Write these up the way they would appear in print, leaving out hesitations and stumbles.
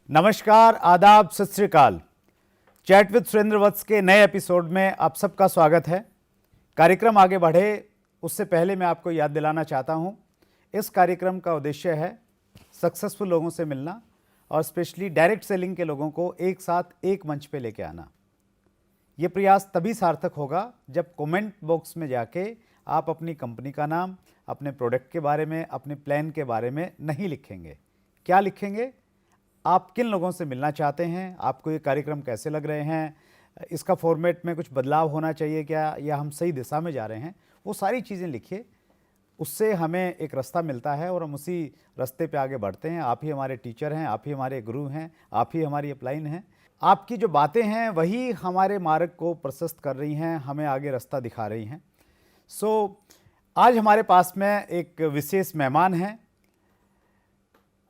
नमस्कार, आदाब, सत श्री अकाल। चैट विद सुरेंद्र वत्स के नए एपिसोड में आप सबका स्वागत है। कार्यक्रम आगे बढ़े उससे पहले मैं आपको याद दिलाना चाहता हूं, इस कार्यक्रम का उद्देश्य है सक्सेसफुल लोगों से मिलना और स्पेशली डायरेक्ट सेलिंग के लोगों को एक साथ एक मंच पे लेके आना। ये प्रयास तभी सार्थक होगा जब कमेंट बॉक्स में जाके आप अपनी कंपनी का नाम, अपने प्रोडक्ट के बारे में, अपने प्लान के बारे में नहीं लिखेंगे। क्या लिखेंगे? आप किन लोगों से मिलना चाहते हैं, आपको ये कार्यक्रम कैसे लग रहे हैं, इसका फॉर्मेट में कुछ बदलाव होना चाहिए क्या, या हम सही दिशा में जा रहे हैं, वो सारी चीज़ें लिखिए। उससे हमें एक रास्ता मिलता है और हम उसी रास्ते पे आगे बढ़ते हैं। आप ही हमारे टीचर हैं, आप ही हमारे गुरु हैं, आप ही हमारी अपलाइन हैं। आपकी जो बातें हैं वही हमारे मार्ग को प्रशस्त कर रही हैं, हमें आगे रास्ता दिखा रही हैं। आज हमारे पास में एक विशेष मेहमान हैं।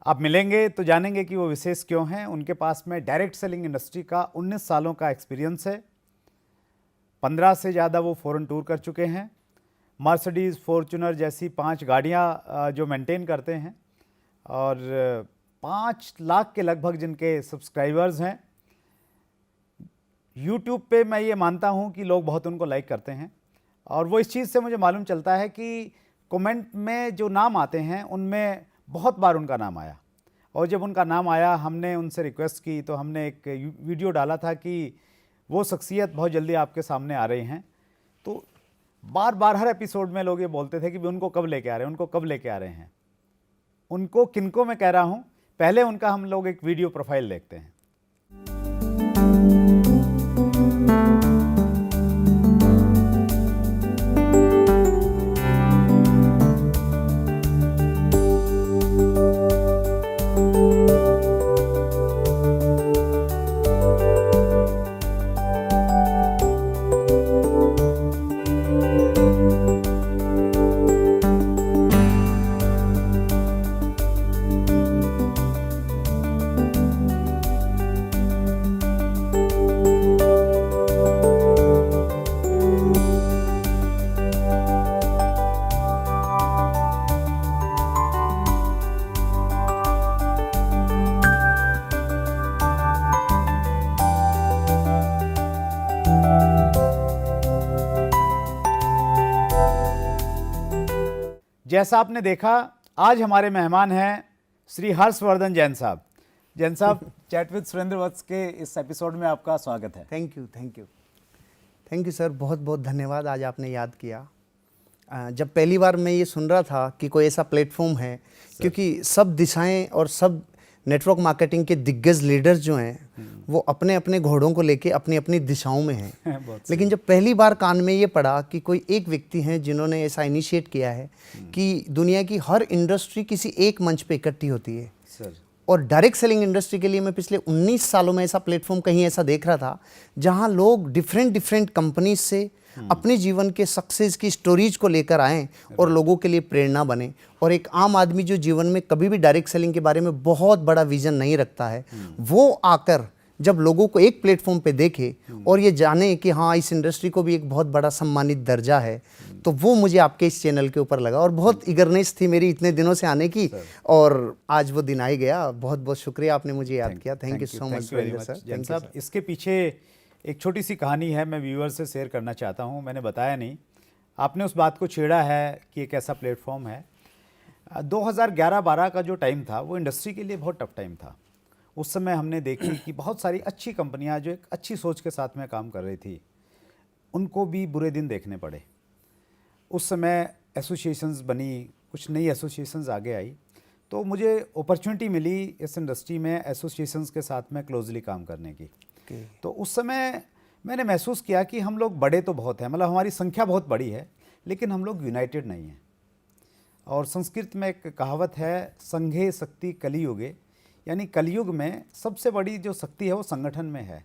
आप मिलेंगे तो जानेंगे कि वो विशेष क्यों हैं। उनके पास में डायरेक्ट सेलिंग इंडस्ट्री का 19 सालों का एक्सपीरियंस है। 15 से ज़्यादा वो फॉरेन टूर कर चुके हैं। मर्सिडीज़, फॉर्च्यूनर जैसी 5 गाड़ियाँ जो मेंटेन करते हैं और 5 लाख के लगभग जिनके सब्सक्राइबर्स हैं। यूट्यूब पे मैं ये मानता हूँ कि लोग बहुत उनको लाइक करते हैं और वो इस चीज़ से मुझे मालूम चलता है कि कमेंट में जो नाम आते हैं उनमें बहुत बार उनका नाम आया। और जब उनका नाम आया, हमने उनसे रिक्वेस्ट की तो हमने एक वीडियो डाला था कि वो शख्सियत बहुत जल्दी आपके सामने आ रही हैं। तो बार बार हर एपिसोड में लोग ये बोलते थे कि उनको कब लेके आ रहे हैं, उनको कब लेके आ रहे हैं। उनको किनको मैं कह रहा हूँ, पहले उनका हम लोग एक वीडियो प्रोफाइल देखते हैं। जैसा आपने देखा, आज हमारे मेहमान हैं श्री हर्षवर्धन जैन साहब। जैन साहब, चैट विद सुरेंद्र वत्स के इस एपिसोड में आपका स्वागत है। थैंक यू सर, बहुत बहुत धन्यवाद। आज आपने याद किया। जब पहली बार मैं ये सुन रहा था कि कोई ऐसा प्लेटफॉर्म है, क्योंकि सब दिशाएं और सब नेटवर्क मार्केटिंग के दिग्गज लीडर्स जो हैं वो अपने अपने घोड़ों को लेके अपनी अपनी दिशाओं में हैं। लेकिन जब पहली बार कान में ये पड़ा कि कोई एक व्यक्ति हैं जिन्होंने ऐसा इनिशिएट किया है कि दुनिया की हर इंडस्ट्री किसी एक मंच पे इकट्ठी होती है सर। और डायरेक्ट सेलिंग इंडस्ट्री के लिए मैं पिछले 19 सालों में ऐसा प्लेटफॉर्म कहीं ऐसा देख रहा था जहां लोग डिफरेंट कंपनीज से अपने जीवन के सक्सेस की स्टोरीज को लेकर आएँ और लोगों के लिए प्रेरणा बने। और एक आम आदमी जो जीवन में कभी भी डायरेक्ट सेलिंग के बारे में बहुत बड़ा विजन नहीं रखता है, वो आकर जब लोगों को एक प्लेटफॉर्म पे देखे और ये जाने कि हाँ, इस इंडस्ट्री को भी एक बहुत बड़ा सम्मानित दर्जा है, तो वो मुझे आपके इस चैनल के ऊपर लगा और बहुत इगरनेस थी मेरी इतने दिनों से आने की और आज वो दिन आ ही गया। बहुत बहुत शुक्रिया, आपने मुझे याद किया। Thank you so much sir. Jain साहब, इसके पीछे एक छोटी सी कहानी है, मैं व्यूअर से शेयर करना चाहता हूँ। मैंने बताया नहीं, आपने उस बात को छेड़ा है कि एक ऐसा प्लेटफॉर्म है। 2011-12 का जो टाइम था वो इंडस्ट्री के लिए बहुत टफ टाइम था। उस समय हमने देखी कि बहुत सारी अच्छी कंपनियां जो एक अच्छी सोच के साथ में काम कर रही थी, उनको भी बुरे दिन देखने पड़े। उस समय एसोसिएशंस बनी, कुछ नई एसोसिएशंस आगे आई, तो मुझे अपॉर्चुनिटी मिली इस इंडस्ट्री में एसोसिएशंस के साथ में क्लोजली काम करने की। तो उस समय मैंने महसूस किया कि हम लोग बड़े तो बहुत हैं, मतलब हमारी संख्या बहुत बड़ी है, लेकिन हम लोग यूनाइटेड नहीं हैं। और संस्कृत में एक कहावत है, संघे शक्ति कलियुगे, यानी कलयुग में सबसे बड़ी जो शक्ति है वो संगठन में है।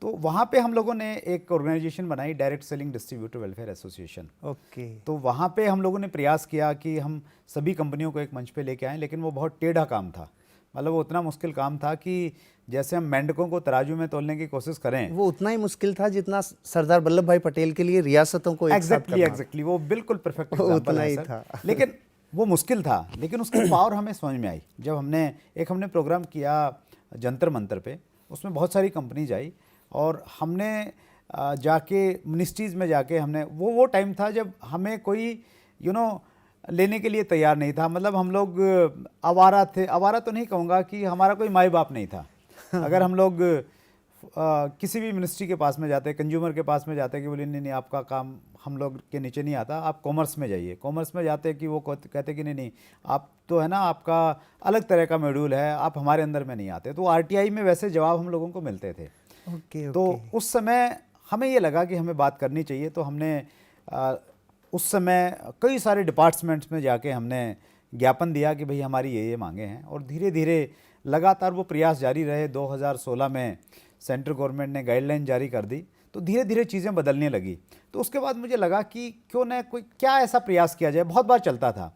तो वहाँ पे हम लोगों ने एक ऑर्गेनाइजेशन बनाई, direct selling distributor welfare association. Okay. तो वहाँ पे हम लोगों ने प्रयास किया कि हम सभी कंपनियों को एक मंच पे लेके आएँ, लेकिन वो बहुत टेढ़ा काम था। मतलब वो उतना मुश्किल काम था कि जैसे हम मेंढकों को तराजू में तोलने की कोशिश करें, वो उतना ही मुश्किल था जितना सरदार वल्लभ भाई पटेल के लिए रियासतों को एक साथ करना। एग्जैक्टली वो बिल्कुल परफेक्ट एग्जांपल है सर। लेकिन वो मुश्किल था, लेकिन उसकी पावर हमें समझ में आई जब हमने प्रोग्राम किया जंतर मंतर पे, उसमें बहुत सारी कंपनीज आई और हमने जाके मिनिस्ट्रीज़ में जाके हमने वो टाइम था जब हमें कोई लेने के लिए तैयार नहीं था। मतलब हम लोग आवारा थे, आवारा तो नहीं कहूँगा कि हमारा कोई माई बाप नहीं था। अगर हम लोग किसी भी मिनिस्ट्री के पास में जाते, कंज्यूमर के पास में जाते कि बोले नहीं आपका काम हम लोग के नीचे नहीं आता, आप कॉमर्स में जाइए। कॉमर्स में जाते कि वो कहते कि नहीं आप तो है ना, आपका अलग तरह का मॉड्यूल है, आप हमारे अंदर में नहीं आते। तो आरटीआई में वैसे जवाब हम लोगों को मिलते थे। तो उस समय हमें ये लगा कि हमें बात करनी चाहिए। तो हमने उस समय कई सारे डिपार्टमेंट्स में जाके हमने ज्ञापन दिया कि भाई हमारी ये मांगे हैं, और धीरे धीरे लगातार वो प्रयास जारी रहे। 2016 में सेंट्रल गवर्नमेंट ने गाइडलाइन जारी कर दी, तो धीरे धीरे चीज़ें बदलने लगी। तो उसके बाद मुझे लगा कि क्यों न क्या ऐसा प्रयास किया जाए। बहुत बार चलता था,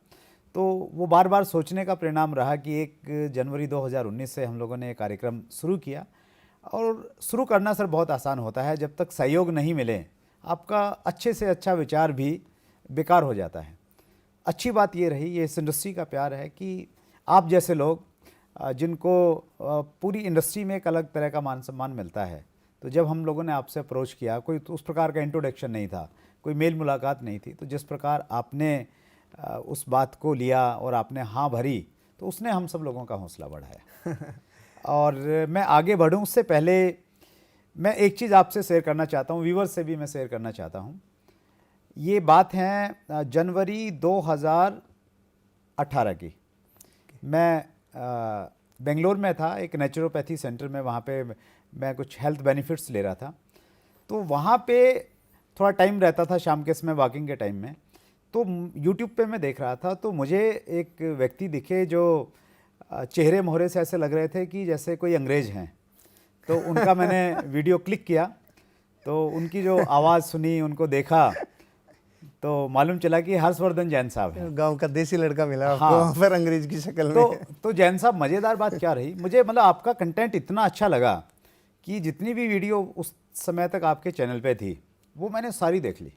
तो वो बार बार सोचने का परिणाम रहा कि 1 जनवरी 2019 से हम लोगों ने ये कार्यक्रम शुरू किया। और शुरू करना सर बहुत आसान होता है, जब तक सहयोग नहीं मिले आपका अच्छे से अच्छा विचार भी बेकार हो जाता है। अच्छी बात ये रही, ये इस इंडस्ट्री का प्यार है कि आप जैसे लोग जिनको पूरी इंडस्ट्री में एक अलग तरह का मान सम्मान मिलता है, तो जब हम लोगों ने आपसे अप्रोच किया, कोई तो उस प्रकार का इंट्रोडक्शन नहीं था, कोई मेल मुलाकात नहीं थी, तो जिस प्रकार आपने उस बात को लिया और आपने हाँ भरी, तो उसने हम सब लोगों का हौसला बढ़ाया। और मैं आगे बढ़ूं उससे पहले मैं एक चीज़ आपसे शेयर करना चाहता हूं, व्यूअर्स से भी मैं शेयर करना चाहता हूं। ये बात है जनवरी 2018 की। मैं बेंगलोर में था, एक नेचुरोपैथी सेंटर में, वहाँ पे मैं कुछ हेल्थ बेनिफिट्स ले रहा था। तो वहाँ पे थोड़ा टाइम रहता था शाम के समय, वॉकिंग के टाइम में। तो यूट्यूब पे मैं देख रहा था, तो मुझे एक व्यक्ति दिखे जो चेहरे मोहरे से ऐसे लग रहे थे कि जैसे कोई अंग्रेज हैं। तो उनका मैंने वीडियो क्लिक किया, तो उनकी जो आवाज़ सुनी, उनको देखा, तो मालूम चला कि हर्षवर्धन जैन साहब हैं। गांव का देसी लड़का मिला आपको हाँ, वहाँ पर अंग्रेज की शक्ल में। तो जैन साहब, मज़ेदार बात क्या रही, मुझे मतलब आपका कंटेंट इतना अच्छा लगा कि जितनी भी वीडियो उस समय तक आपके चैनल पे थी वो मैंने सारी देख ली।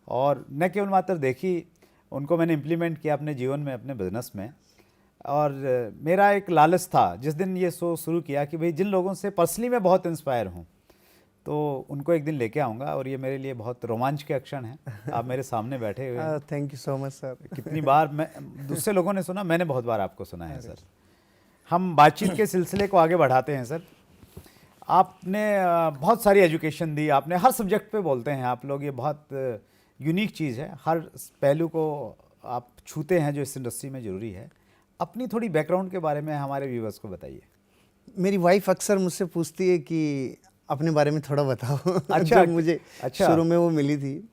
और न केवल मात्र देखी, उनको मैंने इम्प्लीमेंट किया अपने जीवन में, अपने बिजनेस में। और मेरा एक लालच था जिस दिन ये शो शुरू किया कि भाई जिन लोगों से पर्सनली मैं बहुत इंस्पायर हूँ, तो उनको एक दिन लेके आऊँगा। और ये मेरे लिए बहुत रोमांच के क्षण हैं, आप मेरे सामने बैठे हुए हैं। Thank you so much sir. कितनी बार मैं, दूसरे लोगों ने सुना, मैंने बहुत बार आपको सुना है सर। हम बातचीत के सिलसिले को आगे बढ़ाते हैं सर। आपने बहुत सारी एजुकेशन दी, आपने हर सब्जेक्ट पे बोलते हैं आप लोग, ये बहुत यूनिक चीज़ है। हर पहलू को आप छूते हैं जो इस इंडस्ट्री में ज़रूरी है। अपनी थोड़ी बैकग्राउंड के बारे में हमारे व्यूवर्स को बताइए। मेरी वाइफ अक्सर मुझसे पूछती है कि अपने बारे में थोड़ा बताओ। अच्छा, जब मुझे शुरू में वो मिली थी,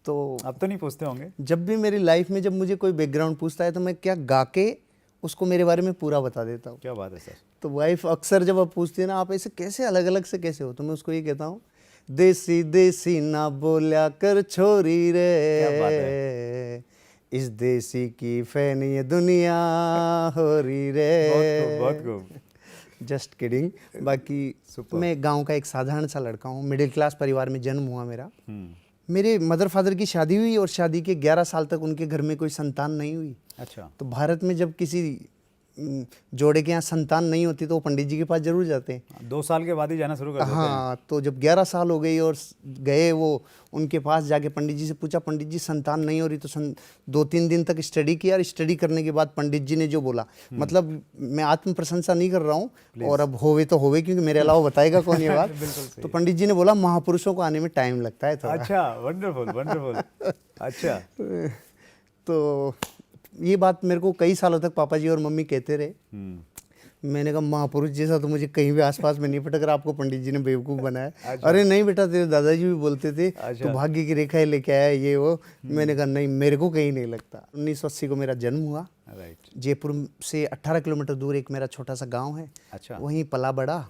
तो अब तो नहीं पूछते होंगे? जब भी मेरी लाइफ में जब मुझे कोई बैकग्राउंड पूछता है तो मैं क्या गा के उसको मेरे बारे में पूरा बता देता हूँ। क्या बात है सर। तो वाइफ अक्सर जब आप पूछती है ना, आप ऐसे कैसे अलग अलग से कैसे हो, तो मैं उसको ये कहता हूँ, देसी देसी ना बोल्या कर छोरी रे, इस देसी की फैन ये दुनिया हो रही रे। बहुत खूब। Just kidding. बाकी मैं गांव का एक साधारण सा लड़का हूँ, मिडिल क्लास परिवार में जन्म हुआ मेरा। मेरे मदर फादर की शादी हुई और शादी के 11 साल तक उनके घर में कोई संतान नहीं हुई। अच्छा। तो भारत में जब किसी जोड़े के यहाँ संतान नहीं होती तो वो पंडित जी के पास जरूर जाते हैं। 2 साल के बाद ही जाना शुरू कर देते हैं। हाँ, तो जब 11 साल हो गई और गए, वो उनके पास जाके पंडित जी से पूछा, पंडित जी संतान नहीं हो रही, तो 2-3 दिन तक स्टडी किया। और स्टडी करने के बाद पंडित जी ने जो बोला, मतलब मैं आत्म प्रशंसा नहीं कर रहा हूँ, और अब होवे तो होवे, क्योंकि मेरे अलावा बताएगा कौन ये बात। तो पंडित जी ने बोला, महापुरुषों को आने में टाइम लगता है थोड़ा। अच्छा, वंडरफुल वंडरफुल। अच्छा। तो ये बात मेरे को कई सालों तक पापा जी और मम्मी कहते रहे। मैंने कहा, महापुरुष जैसा तो मुझे कहीं भी आसपास में नहीं पता, अगर आपको पंडित जी ने बेवकूफ़ बनाया। अच्छा। अरे नहीं बेटा, तेरे दादाजी भी बोलते थे। अच्छा। तो भाग्य की रेखा लेके आया ये वो। मैंने कहा नहीं, मेरे को कहीं नहीं लगता। 1980 को मेरा जन्म हुआ। राइट। जयपुर से 18 किलोमीटर दूर एक मेरा छोटा सा गाँव है। अच्छा। वहीं पला बड़ा।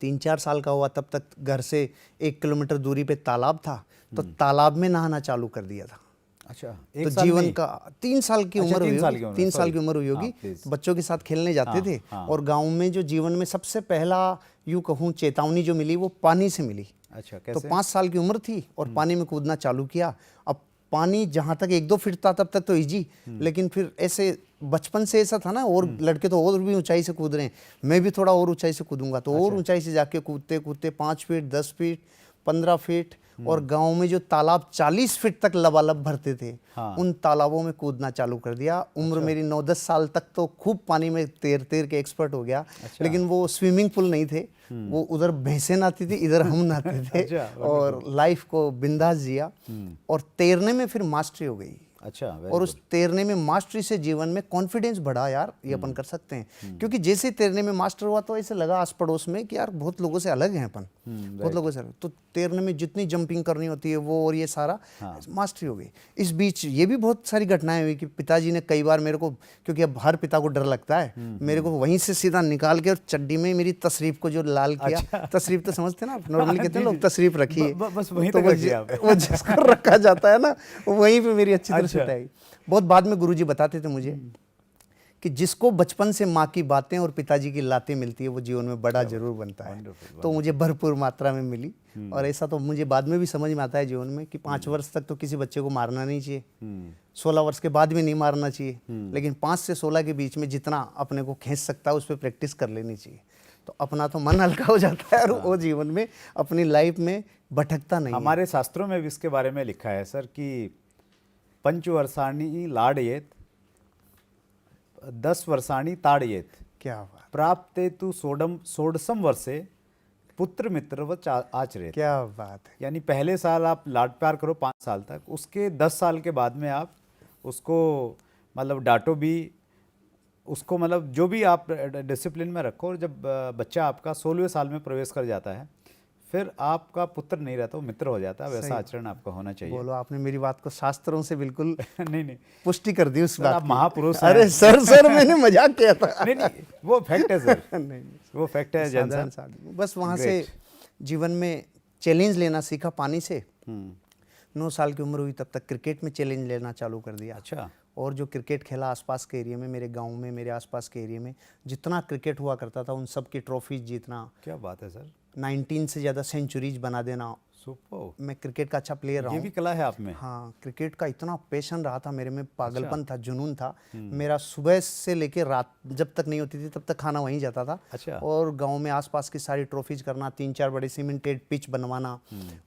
3-4 साल का हुआ तब तक घर से 1 किलोमीटर दूरी पे तालाब था, तो तालाब में नहाना चालू कर दिया था। अच्छा। तो जीवन का 3 साल की उम्र हुई, 3 साल की उम्र हुई होगी। बच्चों के साथ खेलने जाते थे। और गांव में जो जीवन में सबसे पहला यूं कहूँ चेतावनी जो मिली वो पानी से मिली। अच्छा, कैसे? तो 5 साल की उम्र थी और पानी में कूदना चालू किया। अब पानी जहाँ तक 1-2 फीट था तब तक तो इजी, लेकिन फिर ऐसे बचपन से ऐसा था ना, और लड़के तो और भी ऊंचाई से कूद रहे हैं, मैं भी थोड़ा और ऊंचाई से कूदूंगा, तो और ऊंचाई से जाके कूदते कूदते 5 फीट, 10 फीट, 15 फीट, और गांव में जो तालाब 40 फीट तक लबालब भरते थे, उन तालाबों में कूदना चालू कर दिया। उम्र मेरी 9-10 साल तक तो खूब पानी में तैर के एक्सपर्ट हो गया। लेकिन वो स्विमिंग पूल नहीं थे, वो उधर भैंसें नहाती थी, इधर हम नहाते थे। और लाइफ को बिंदास जिया, और तैरने में फिर मास्टरी हो गई। अच्छा, और उस तैरने में मास्टरी से जीवन में कॉन्फिडेंस बढ़ा यार, ये अपन कर सकते हैं। क्योंकि जैसे तैरने में मास्टर हुआ तो ऐसे लगा आस पड़ोस में कि यार बहुत लोगों से अलग हैं अपन, बहुत लोगों से अलग। तो तैरने में जितनी जंपिंग करनी होती है वो, और ये सारा मास्टरी हो गई। इस बीच ये भी बहुत सारी घटनाएं हुई कि पिताजी ने कई बार मेरे को, क्योंकि अब हर पिता को डर लगता है, मेरे को वहीं से सीधा निकाल के और चड्डी में मेरी तशरीफ को जो लाल किया, तशरीफ तो समझते ना नॉर्मली कहते हैं लोग, तशरीफ रखी है, बस वहीं तो तक रखी है आपने। वो जिसको रखा जाता है ना, वहीं पे मेरी अच्छी तरह से आई। बहुत बाद में गुरुजी बताते थे मुझे कि जिसको बचपन से माँ की बातें और पिताजी की लातें मिलती है वो जीवन में बड़ा जरूर बनता है। तो मुझे भरपूर मात्रा में मिली, और ऐसा तो मुझे बाद में भी समझ में आता है जीवन में कि 5 वर्ष तक तो किसी बच्चे को मारना नहीं चाहिए, 16 वर्ष के बाद भी नहीं मारना चाहिए, लेकिन 5 से 16 के बीच में जितना अपने को खींच सकता है उस पर प्रैक्टिस कर लेनी चाहिए। तो अपना तो मन हल्का हो जाता है, और वो जीवन में अपनी लाइफ में भटकता नहीं। हमारे शास्त्रों में भी इसके बारे में लिखा है सर कि 5 वर्षाणि लाडयेत, 10 वर्षाणि ताड़येत, क्या बात, प्राप्ते तु षोडशम वर्षे पुत्र मित्रवत आचरेत। क्या बात है। यानी पहले साल आप लाड प्यार करो 5 साल तक, उसके 10 साल के बाद में आप उसको मतलब डांटो भी, उसको मतलब जो भी आप डिसिप्लिन में रखो, और जब बच्चा आपका 16वें साल में प्रवेश कर जाता है फिर आपका पुत्र नहीं रहता, वो मित्र हो जाता है। वैसा आचरण आपका होना चाहिए। बोलो, आपने मेरी बात को शास्त्रों से बिल्कुल नहीं पुष्टि कर दी उस बात आप की। महापुरुष हैं। अरे सर मैंने मजाक किया था। नहीं, वो फैक्ट है सर। नहीं, वो फैक्ट है साधारण सा आदमी। बस वहाँ से जीवन में चैलेंज लेना सीखा पानी से। 9 साल की उम्र हुई तब तक क्रिकेट में चैलेंज लेना चालू कर दिया। अच्छा। और जो क्रिकेट खेला आसपास के एरिया में, मेरे गांव में, मेरे आसपास के एरिया में जितना क्रिकेट हुआ करता था उन सब की ट्रॉफीज जीतना। क्या बात है सर। 19 से ज़्यादा सेंचुरीज बना देना। सुपर। मैं क्रिकेट का अच्छा प्लेयर रहा हूँ। ये भी कला है आप में। हाँ, क्रिकेट का इतना पैशन रहा था मेरे में, पागलपन था, जुनून था मेरा। सुबह से लेकर रात जब तक नहीं होती थी तब तक खाना वहीं जाता था। अच्छा। और गांव में आसपास की सारी ट्रॉफीज करना, 3-4 बड़े सीमेंटेड पिच बनवाना,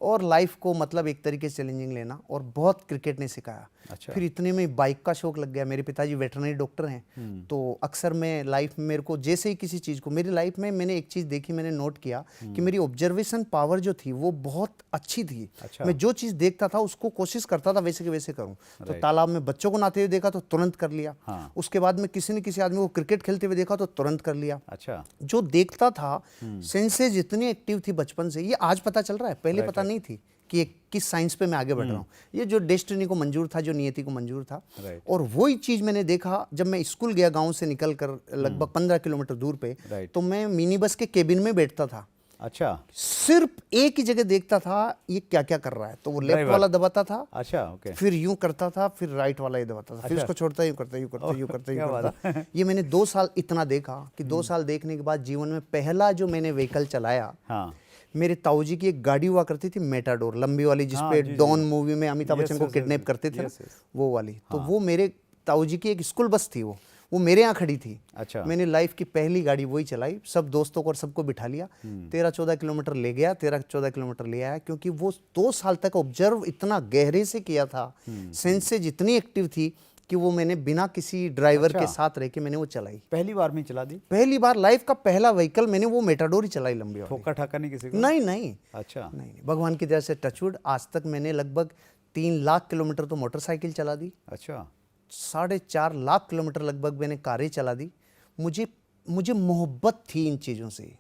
और लाइफ को मतलब एक तरीके से चैलेंजिंग लेना, और बहुत क्रिकेट ने सिखाया। अच्छा। फिर इतने में बाइक का शौक लग गया। मेरे पिताजी वेटरनरी डॉक्टर हैं, तो अक्सर मैं लाइफ में, मेरे को जैसे ही किसी चीज़ को, मेरी लाइफ में मैंने एक चीज़ देखी, मैंने नोट किया कि मेरी ऑब्जर्वेशन पावर जो थी वो बहुत अच्छी थी। अच्छा। मैं जो चीज़ देखता था उसको कोशिश करता था वैसे के वैसे करूं। तो तालाब में बच्चों को नहाते हुए देखा तो तुरंत कर लिया। हाँ। उसके बाद में किसी न किसी आदमी को क्रिकेट खेलते हुए देखा तो तुरंत कर लिया। अच्छा। जो देखता था, सेंसेस इतनी एक्टिव थी बचपन से, ये आज पता चल रहा है, पहले पता नहीं थी कि किस साइंस पे मैं आगे बढ़ रहा हूँ। ये जो डेस्टिनी को मंजूर था, जो नियति को मंजूर था। और वही चीज़ मैंने देखा जब मैं स्कूल गया गांव से निकल कर लगभग 15 किलोमीटर दूर पे, तो मैं मिनी बस के केबिन में बैठता था। अच्छा। सिर्फ एक ही जगह देखता था ये क्या क्या कर रहा है, तो वो लेफ्ट वाला दबाता था। अच्छा, ओके। फिर यूं करता था, फिर राइट वाला ये दबाता था। फिर उसको छोड़ता, यूं करता, यूं करता, यूं करता, यूं करता। ये मैंने 2 साल इतना देखा कि 2 साल देखने के बाद जीवन में पहला जो मैंने व्हीकल चलाया, हाँ। मेरे ताऊजी की एक गाड़ी हुआ करती थी, मेटाडोर, लंबी वाली, जिसपे डॉन मूवी में अमिताभ बच्चन को किडनैप करते थे, वो वाली। तो वो मेरे ताऊजी की एक स्कूल बस थी, वो मेरे यहाँ खड़ी थी। अच्छा। मैंने लाइफ की पहली गाड़ी वही चलाई, सब दोस्तों को और सबको बिठा लिया। 13-14 किलोमीटर ले गया, 13-14 किलोमीटर ले आया, क्योंकि वो 2 साल तक ऑब्जर्व इतना गहरे से किया था, सेंसेस इतनी एक्टिव थी कि वो मैंने बिना किसी ड्राइवर के साथ रह के मैंने वो चलाई। पहली बार में चला दी? पहली बार लाइफ का पहला व्हीकल मैंने वो मेटाडोर ही चलाई, लंबी वाली। ठोका ठाका नहीं किसी को? नहीं। अच्छा। नहीं, भगवान की दया से टचवुड आज तक मैंने लगभग 3 लाख किलोमीटर तो मोटरसाइकिल चला दी। अच्छा। 4.5 लाख किलोमीटर लगभग मैंने कारें चला दी। मुझे मोहब्बत थी इन चीज़ों से।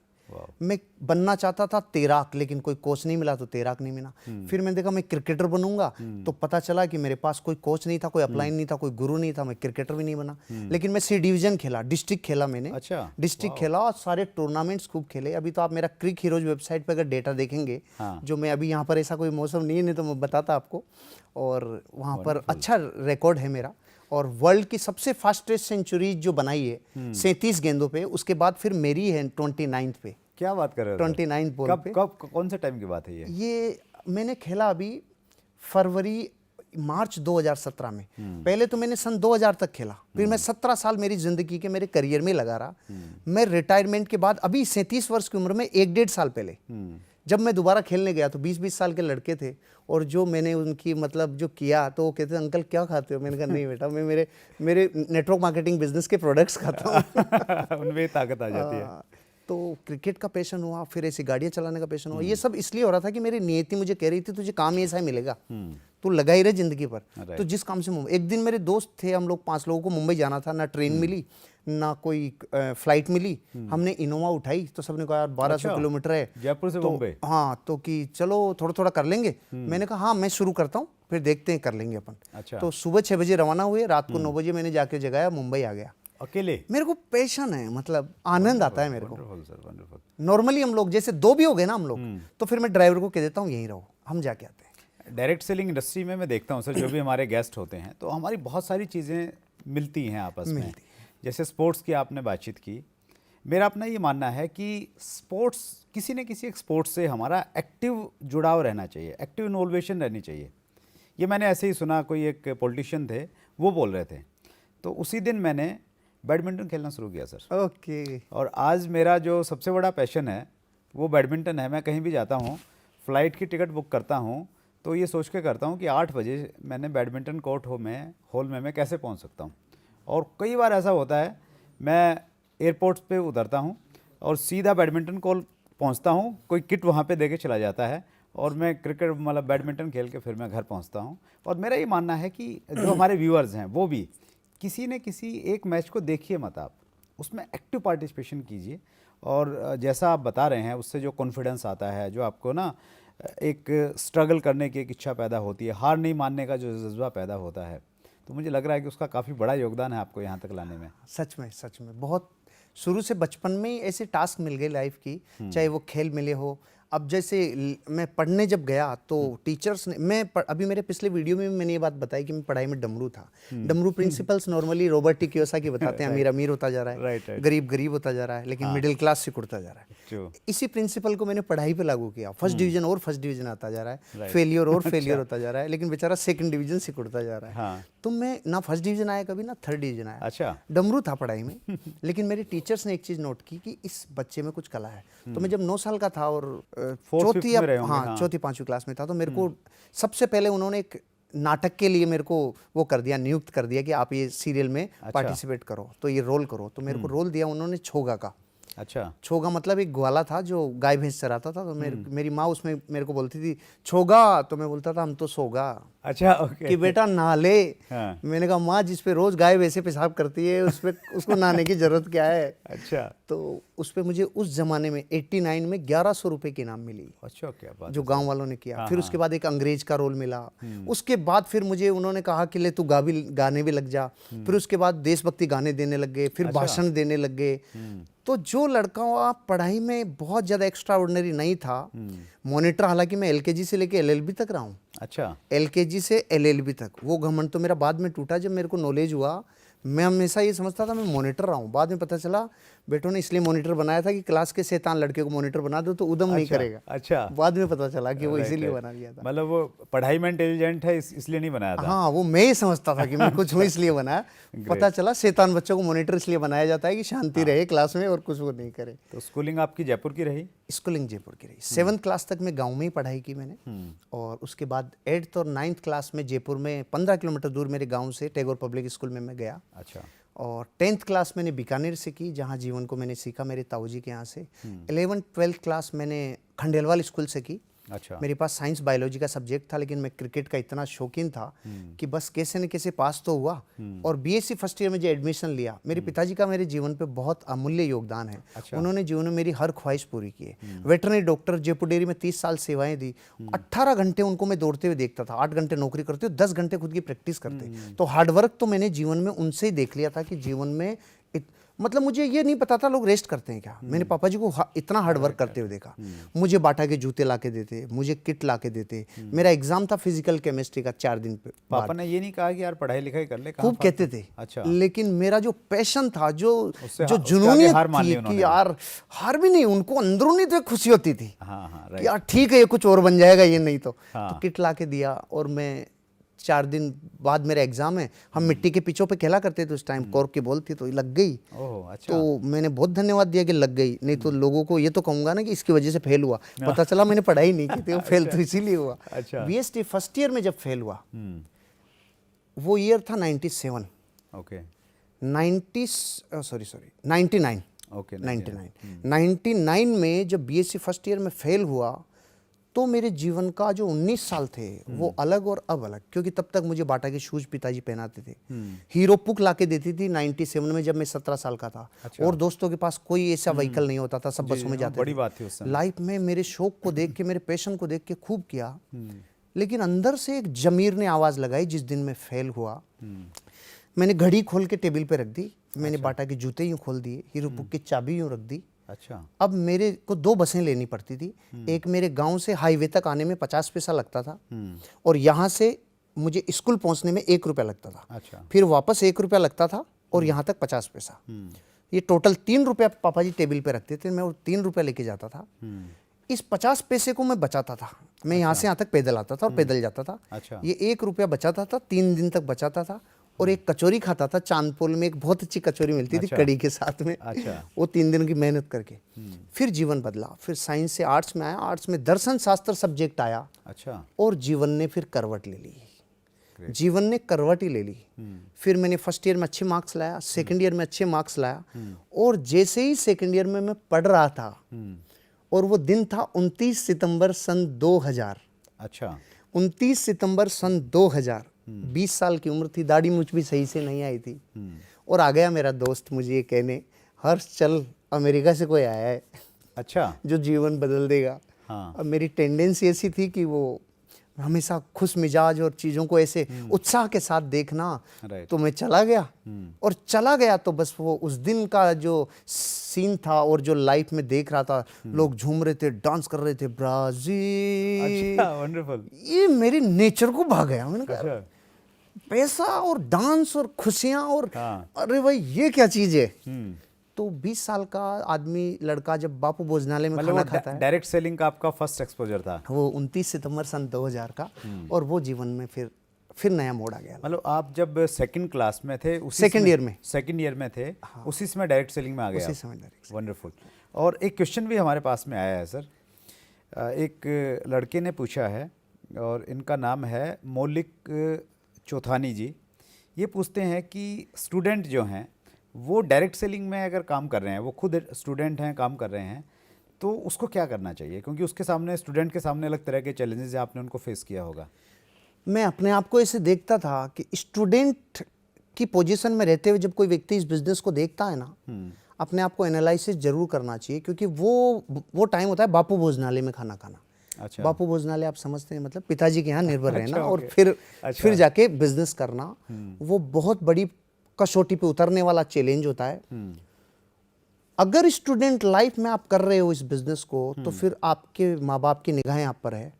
मैं बनना चाहता था तैराक, लेकिन कोई कोच नहीं मिला तो तैराक नहीं मिला। फिर मैंने देखा मैं क्रिकेटर बनूंगा, तो पता चला कि मेरे पास कोई कोच नहीं था, कोई अपलाइन नहीं था, कोई गुरु नहीं था, मैं क्रिकेटर भी नहीं बना। लेकिन मैं सी डिवीजन खेला, डिस्ट्रिक्ट खेला मैंने। अच्छा। डिस्ट्रिक्ट खेला और सारे टूर्नामेंट्स खूब खेले। अभी तो आप मेरा क्रिक हीरोज वेबसाइट पर अगर डेटा देखेंगे, जो मैं अभी यहाँ पर, ऐसा कोई मौसम नहीं है, नहीं तो मैं बताता आपको। और वहाँ पर अच्छा रिकॉर्ड है मेरा। और वर्ल्ड की सबसे फास्टेस्ट सेंचुरीज जो बनाई है 37 गेंदों पे, उसके बाद फिर मेरी है 29 पे। क्या बात कर रहे हो? 29 बॉल पे। कब कौन से टाइम की बात है ये? ये मैंने खेला अभी फरवरी मार्च 2017 में। पहले तो मैंने सन 2000 तक खेला, फिर मैं 17 साल मेरी जिंदगी के मेरे करियर में लगा रहा। मैं रिटायरमेंट के बाद अभी 37 वर्ष की उम्र में 1-1.5 साल पहले जब मैं दोबारा खेलने गया तो 20-20 साल के लड़के थे, और जो मैंने उनकी मतलब जो किया तो वो कहते अंकल क्या खाते हो? मैंने कहा नहीं बेटा, मैं मेरे नेटवर्क मार्केटिंग बिजनेस के प्रोडक्ट्स खाता हूँ। उनमें ताकत आ जाती है। तो क्रिकेट का पैशन हुआ, फिर ऐसी गाड़ियाँ चलाने का पैशन हुआ। ये सब इसलिए हो रहा था कि मेरी नियति मुझे कह रही थी तुझे काम ही ऐसा ही मिलेगा, तू लगा ही रहे जिंदगी पर। तो जिस काम से एक दिन मेरे दोस्त थे, हम लोग 5 लोगों को मुंबई जाना था, ना ट्रेन मिली ना कोई फ्लाइट मिली। हमने इनोवा उठाई तो सबने कहा यार 1200 किलोमीटर है जयपुर से मुंबई। हाँ, तो कि चलो थोड़ा थोड़ा कर लेंगे। मैंने कहा हाँ मैं शुरू करता हूँ, फिर देखते हैं कर लेंगे अपन। अच्छा। तो सुबह 6 बजे रवाना हुए, रात को 9 बजे मैंने जाके जगाया, मुंबई आ गया अकेले। मेरे को पैशन है, मतलब आनंद आता है मेरे को। Wonderful sir, wonderful. नॉर्मली हम लोग जैसे 2 भी हो गए ना हम लोग, तो फिर मैं ड्राइवर को कह देता हूँ यहीं रहो, हम जाके आते हैं। डायरेक्ट सेलिंग इंडस्ट्री में मैं देखता हूँ सर, जो भी हमारे गेस्ट होते हैं तो हमारी बहुत सारी चीज़ें मिलती हैं आपस में। जैसे स्पोर्ट्स की आपने बातचीत की, मेरा अपना ये मानना है कि स्पोर्ट्स किसी न किसी एक स्पोर्ट्स से हमारा एक्टिव जुड़ाव रहना चाहिए, एक्टिव इन्वॉल्वेशन रहनी चाहिए। ये मैंने ऐसे ही सुना, कोई एक पॉलिटिशियन थे वो बोल रहे थे, तो उसी दिन मैंने बैडमिंटन खेलना शुरू किया सर। ओके। और आज मेरा जो सबसे बड़ा पैशन है वो बैडमिंटन है। मैं कहीं भी जाता हूँ, फ़्लाइट की टिकट बुक करता हूँ तो ये सोच के करता हूँ कि 8 बजे मैंने बैडमिंटन कोर्ट हॉल में मैं कैसे पहुँच सकता हूँ। और कई बार ऐसा होता है मैं एयरपोर्ट पे उतरता हूँ और सीधा बैडमिंटन कोर्ट पहुँचता हूँ, कोई किट वहाँ पे देके चला जाता है और मैं क्रिकेट मतलब बैडमिंटन खेल के फिर मैं घर पहुँचता हूँ। और मेरा ये मानना है कि जो हमारे व्यूअर्स हैं वो भी किसी न किसी एक मैच को देखिए मत, आप उसमें एक्टिव पार्टिसिपेशन कीजिए। और जैसा आप बता रहे हैं उससे जो कॉन्फिडेंस आता है, जो आपको ना एक स्ट्रगल करने की एक इच्छा पैदा होती है, हार नहीं मानने का जो जज्बा पैदा होता है, तो मुझे लग रहा है कि उसका काफ़ी बड़ा योगदान है आपको यहाँ तक लाने में। सच में बहुत शुरू से बचपन में ही ऐसे टास्क मिल गए लाइफ की, चाहे वो खेल मिले हो। अब जैसे मैं पढ़ने जब गया तो टीचर्स ने अभी मेरे पिछले वीडियो में मैंने ये बात बताई कि मैं पढ़ाई में डमरू था। डमरू principles normally Robert T Kiyosaki बताते हैं, अमीर अमीर होता जा रहा है, गरीब गरीब होता जा रहा है, लेकिन मिडिल क्लास सिकुड़ता जा रहा है। इसी प्रिंसिपल को मैंने पढ़ाई पे लागू किया। फर्स्ट डिवीजन और फर्स्ट डिवीजन आता जा रहा है, फेलियर और फेलियर होता जा रहा है, लेकिन बेचारा सेकंड डिवीजन सिकुड़ता जा रहा है। तो मैं ना फर्स्ट डिवीजन आया कभी, ना थर्ड डिवीजन आया। अच्छा। डमरू था पढ़ाई में, लेकिन मेरे टीचर्स ने एक चीज नोट की कि इस बच्चे में कुछ कला है। तो मैं जब 9 साल का था और चौथी 5वीं क्लास में था, तो मेरे को सबसे पहले उन्होंने एक नाटक के लिए मेरे को वो कर दिया, नियुक्त कर दिया कि आप ये सीरियल में पार्टिसिपेट करो, तो ये रोल करो। तो मेरे को रोल दिया उन्होंने छोगा का। अच्छा। छोगा मतलब एक ग्वाला था जो गाय भैंस चराता था। तो मेरी माँ उसमें मेरे को बोलती थी छोगा, तो मैं बोलता था हम तो सोगा। अच्छा, ओके। कि बेटा नहा ले। हाँ। मैंने कहा माँ जिस पे रोज गाय वैसे पेशाब करती है उसको नहाने की जरूरत क्या है। अच्छा। तो उस पे मुझे उस जमाने में 89 में 1100 रुपए की इनाम मिली। अच्छा, क्या बात, जो गांव वालों ने किया। फिर उसके बाद एक अंग्रेज का रोल मिला। उसके बाद फिर मुझे उन्होंने कहा कि ले तू गाने भी लग जा। फिर उसके बाद देशभक्ति गाने देने लग गए, फिर भाषण देने लग गए। तो जो लड़का पढ़ाई में बहुत ज़्यादा एक्स्ट्रा ऑर्डिनरी नहीं था, मॉनिटर, हालांकि मैं एलकेजी से लेके एलएलबी तक रहा हूँ। अच्छा। एलकेजी से एलएलबी तक। वो घमंड तो मेरा बाद में टूटा जब मेरे को नॉलेज हुआ। मैं हमेशा ये समझता था मैं मॉनिटर रहा हूँ, बाद में पता चला बेटों ने इसलिए मॉनिटर बनाया था कि क्लास के शैतान लड़के को मॉनिटर बना दो तो उदम नहीं करेगा। अच्छा। बाद में पता चला कि वो इसीलिए बना दिया था। मतलब वो पढ़ाई में इंटेलिजेंट है इसलिए नहीं बनाया था। हाँ, वो मैं ही समझता था कि मैं कुछ हूँ इसलिए बनाया। पता चला शैतान बच्चों को मॉनिटर इसलिए बनाया जाता है कि शांति रहे क्लास में और कुछ वो नहीं करे। तो स्कूलिंग आपकी जयपुर की रही? स्कूलिंग जयपुर की रही। 7th क्लास तक मैं गांव में ही पढ़ाई की मैंने। और उसके बाद 8th और 9th क्लास में जयपुर में 15 किलोमीटर दूर मेरे गांव से टैगोर पब्लिक स्कूल में मैं गया। अच्छा। और 10th क्लास मैंने बीकानेर से की, जहां जीवन को मैंने सीखा मेरे ताऊजी के यहाँ से। 11th 12th क्लास मैंने खंडेलवाल स्कूल से की। अच्छा। मेरे पास साइंस बायोलॉजी का सब्जेक्ट था, लेकिन मैं क्रिकेट का इतना शौकीन था कि बस कैसे न कैसे पास तो हुआ। और बीएससी फर्स्ट ईयर में जो एडमिशन लिया, मेरे पिताजी का मेरे जीवन पे बहुत अमूल्य योगदान है। अच्छा। उन्होंने जीवन में मेरी हर ख्वाहिश पूरी की है। वेटरनरी डॉक्टर, जयपुर डेयरी में 30 साल सेवाएं दी। 18 घंटे उनको मैं दौड़ते हुए देखता था। 8 घंटे नौकरी करते हुए 10 घंटे खुद की प्रैक्टिस करते। तो हार्डवर्क तो मैंने जीवन में उनसे ही देख लिया था कि जीवन में मतलब मुझे ये नहीं पता था लोग रेस्ट करते हैं क्या। मैंने पापा जी को इतना हार्ड वर्क करते हुए देखा। मुझे बाटा के जूते ला के देते, मुझे किट ला के देते। मेरा एग्जाम था फिजिकल केमिस्ट्री का 4 दिन पे। पापा ने ये नहीं कहा कि यार पढ़ाई लिखाई कर ले? खूब कहते थे। अच्छा। लेकिन मेरा जो पैशन था, जो जुनूनियत थी कि यार हार भी नहीं, उनको अंदरूनी तो खुशी होती थी। हाँ, यार ठीक है ये कुछ और बन जाएगा, ये नहीं तो किट ला के दिया। और मैं 4 दिन बाद मेरा एग्जाम है, हम मिट्टी के पिचों पे खेला करते थे उस टाइम, कॉर्क की बॉल थी तो लग गई। ओह अच्छा। तो मैंने बहुत धन्यवाद दिया कि लग गई, नहीं तो लोगों को ये तो कहूंगा ना कि इसकी वजह से फेल हुआ, पता चला मैंने पढ़ाई नहीं की थी, वो फेल तो इसीलिए हुआ। अच्छा। बीएसटी फर्स्ट ईयर में जब फेल हुआ, वो ईयर था 97, ओके 99, ओके 99 में जब बीएससी फर्स्ट ईयर में फेल हुआ, तो मेरे जीवन का जो 19 साल थे वो अलग और अब अलग, क्योंकि तब तक मुझे बाटा के शूज पिताजी पहनाते थे, हीरो पुक लाके देती थी 97 में जब मैं 17 साल का था। अच्छा। और दोस्तों के पास कोई ऐसा व्हीकल नहीं होता था, सब बसों में जाते बड़ी थे। बात थी उस समय। लाइफ में मेरे शौक को देख के, मेरे पैशन को देख के खूब किया, लेकिन अंदर से एक जमीर ने आवाज लगाई जिस दिन मैं फेल हुआ। मैंने घड़ी खोल के टेबल पे रख दी, मैंने बाटा के जूते यूं खोल दिए, हीरो पुक की चाबी यूं रख दी। अच्छा। अब मेरे को 2 बसें लेनी पड़ती थी, एक मेरे गांव से हाईवे तक आने में 50 पैसा लगता था, और यहाँ से मुझे स्कूल पहुंचने में 1 रुपया लगता था। अच्छा। फिर वापस 1 रुपया लगता था, और यहाँ तक 50 पैसा। ये टोटल 3 रुपया पापा जी टेबल पे रखते थे, मैं वो 3 रुपया लेके जाता था। इस 50 पैसे को मैं बचाता था, मैं यहाँ से यहाँ तक पैदल आता था और पैदल जाता था। अच्छा। ये 1 रुपया बचाता था, 3 दिन तक बचाता था, और एक कचौरी खाता था चांदपोल में, एक बहुत अच्छी कचौरी मिलती थी कड़ी के साथ में। अच्छा। वो 3 दिन की मेहनत करके फिर जीवन बदला, फिर साइंस से आर्ट्स में आया, आर्ट्स में दर्शन शास्त्र सब्जेक्ट आया। अच्छा। और जीवन ने फिर करवट ले ली, जीवन ने करवट ही ले ली। फिर मैंने फर्स्ट ईयर में अच्छे मार्क्स लाया, सेकंड ईयर में अच्छे मार्क्स लाया, और जैसे ही सेकंड ईयर में मैं पढ़ रहा था, और वो दिन था 29 सितंबर सन 2000। अच्छा। 29 सितंबर सन 2000, 20 साल की उम्र थी, दाढ़ी मुझ भी सही से नहीं आई थी, और आ गया मेरा दोस्त मुझे ये कहने, हर्ष चल अमेरिका से कोई आया है, अच्छा, जो जीवन बदल देगा। हाँ। अब मेरी टेंडेंसी ऐसी थी कि वो हमेशा खुश मिजाज और चीज़ों को ऐसे उत्साह के साथ देखना, राइट। तो मैं चला गया, और चला गया तो बस वो उस दिन का जो सीन था और जो लाइफ में देख रहा था, लोग झूम रहे थे, डांस कर रहे थे, ब्राजील, अच्छा, वंडरफुल। ये मेरे नेचर को भा गया। मैंने कहा अच्छा। पैसा और डांस और खुशियां और हाँ। अरे भाई ये क्या चीज है। तो 20 साल का आदमी लड़का जब बापू भोजनालय में खाना खाता है, डायरेक्ट सेलिंग का आपका फर्स्ट एक्सपोजर था। वो 29 सितंबर सन 2000 का, और वो जीवन में फिर नया मोड़ आ गया। मतलब आप जब सेकंड क्लास में थे, सेकंड ईयर में थे, उसी समय डायरेक्ट सेलिंग में आ गया। उसी समय डायरेक्ट। वंडरफुल। और एक क्वेश्चन भी हमारे पास में आया है सर, एक लड़के ने पूछा है, और इनका नाम है मौलिक चौथानी जी। ये पूछते हैं कि स्टूडेंट जो हैं वो डायरेक्ट सेलिंग में अगर काम कर रहे हैं, वो खुद स्टूडेंट हैं, काम कर रहे हैं, तो उसको क्या करना चाहिए? क्योंकि उसके सामने, स्टूडेंट के सामने अलग तरह के चैलेंजेस आपने उनको फेस किया होगा। मैं अपने आप को ऐसे देखता था कि स्टूडेंट की पोजीशन में रहते हुए जब कोई व्यक्ति इस बिजनेस को देखता है ना, अपने आप को एनालिसिस जरूर करना चाहिए, क्योंकि वो टाइम होता है बापू भोजनालय में खाना खाना। अच्छा। बापू भोजनालय आप समझते हैं, मतलब पिताजी के यहाँ निर्भर रहना, अच्छा, और ओके। फिर जाके बिजनेस करना, वो बहुत बड़ी कसौटी पे उतरने वाला चैलेंज होता है। अगर स्टूडेंट लाइफ में आप कर रहे हो इस बिजनेस को, तो फिर आपके माँ बाप की निगाहें आप पर है,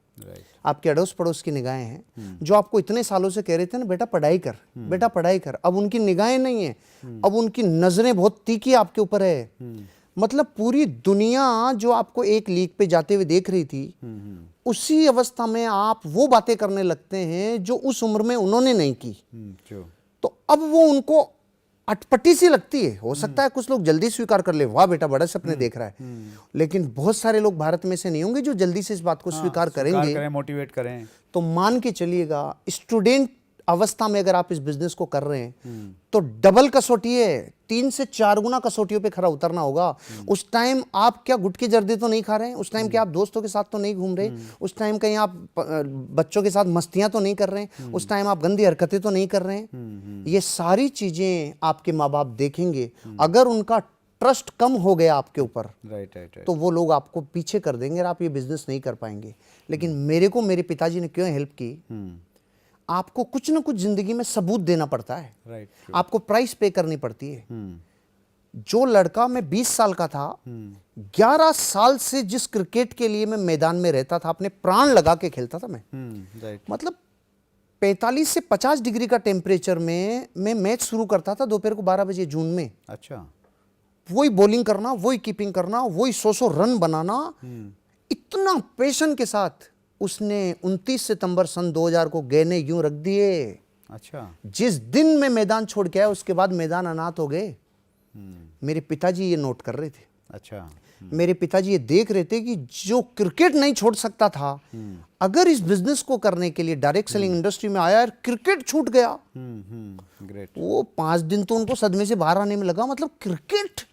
आपके अड़ोस पड़ोस की निगाहें हैं, जो आपको इतने सालों से कह रहे थे ना बेटा पढ़ाई कर, बेटा पढ़ाई कर, अब उनकी निगाहें नहीं है, अब उनकी नजरें बहुत तीखी आपके ऊपर है। मतलब पूरी दुनिया जो आपको एक लीक पे जाते हुए देख रही थी, उसी अवस्था में आप वो बातें करने लगते हैं जो उस उम्र में उन्होंने नहीं की। तो अब वो उनको अटपटी सी लगती है। हो सकता है कुछ लोग जल्दी स्वीकार कर ले, वाह बेटा बड़ा सपने देख रहा है, लेकिन बहुत सारे लोग भारत में से नहीं होंगे जो जल्दी से इस बात को स्वीकार करेंगे, मोटिवेट करें। तो मान के चलिएगा स्टूडेंट अवस्था में अगर आप इस बिजनेस को कर रहे हैं तो डबल कसौटी है, 3 से 4 गुना कसौटियों पे खरा उतरना होगा। उस टाइम आप क्या गुटखे जर्दे तो नहीं खा रहे हैं, उस टाइम क्या आप दोस्तों के साथ तो नहीं घूम रहे, उस टाइम कहीं आप बच्चों के साथ मस्तियां तो नहीं कर रहे हैं, उस टाइम आप गंदी हरकतें तो नहीं कर रहे हैं। ये सारी चीजें आपके माँ बाप देखेंगे। अगर उनका ट्रस्ट कम हो गया आपके ऊपर, तो वो लोग आपको पीछे कर देंगे और आप ये बिजनेस नहीं कर पाएंगे। लेकिन मेरे को मेरे पिताजी ने क्यों हेल्प की, आपको कुछ ना कुछ जिंदगी में सबूत देना पड़ता है, आपको प्राइस पे करनी पड़ती है। जो लड़का, मैं 20 साल का था, 11 साल से जिस क्रिकेट के लिए मैं मैदान में रहता था, अपने प्राण लगा के खेलता था मैं। मतलब 45 से 50 डिग्री का टेम्परेचर में मैं मैच शुरू करता था दोपहर को 12 बजे जून में। अच्छा। वही बॉलिंग करना, वही कीपिंग करना, वही 100 रन बनाना, इतना पैशन के साथ। उसने 29 सितंबर सन 2000 को गहने यूं रख दिए। अच्छा। जिस दिन मैं मैदान छोड़ के आया उसके बाद मैदान अनाथ हो गए। मेरे पिताजी ये नोट कर रहे थे। अच्छा। मेरे पिताजी ये देख रहे थे कि जो क्रिकेट नहीं छोड़ सकता था, अगर इस बिजनेस को करने के लिए डायरेक्ट सेलिंग इंडस्ट्री में आया, क्रिकेट छूट गया। ग्रेट। वो 5 दिन तो उनको सदमे से बाहर आने में लगा, मतलब क्रिकेट।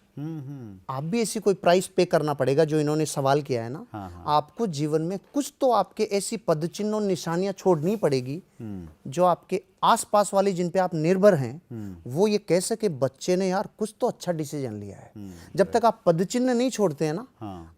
आप भी ऐसी कोई प्राइस पे करना पड़ेगा जो इन्होंने सवाल किया है ना। आपको जीवन में कुछ तो आपके ऐसी पद चिन्ह और निशानियां छोड़नी पड़ेगी जो आपके आसपास वाले जिन पे आप निर्भर हैं वो ये कह सके बच्चे ने यार कुछ तो अच्छा डिसीजन लिया है। जब तक आप पद चिन्ह नहीं छोड़ते हैं ना,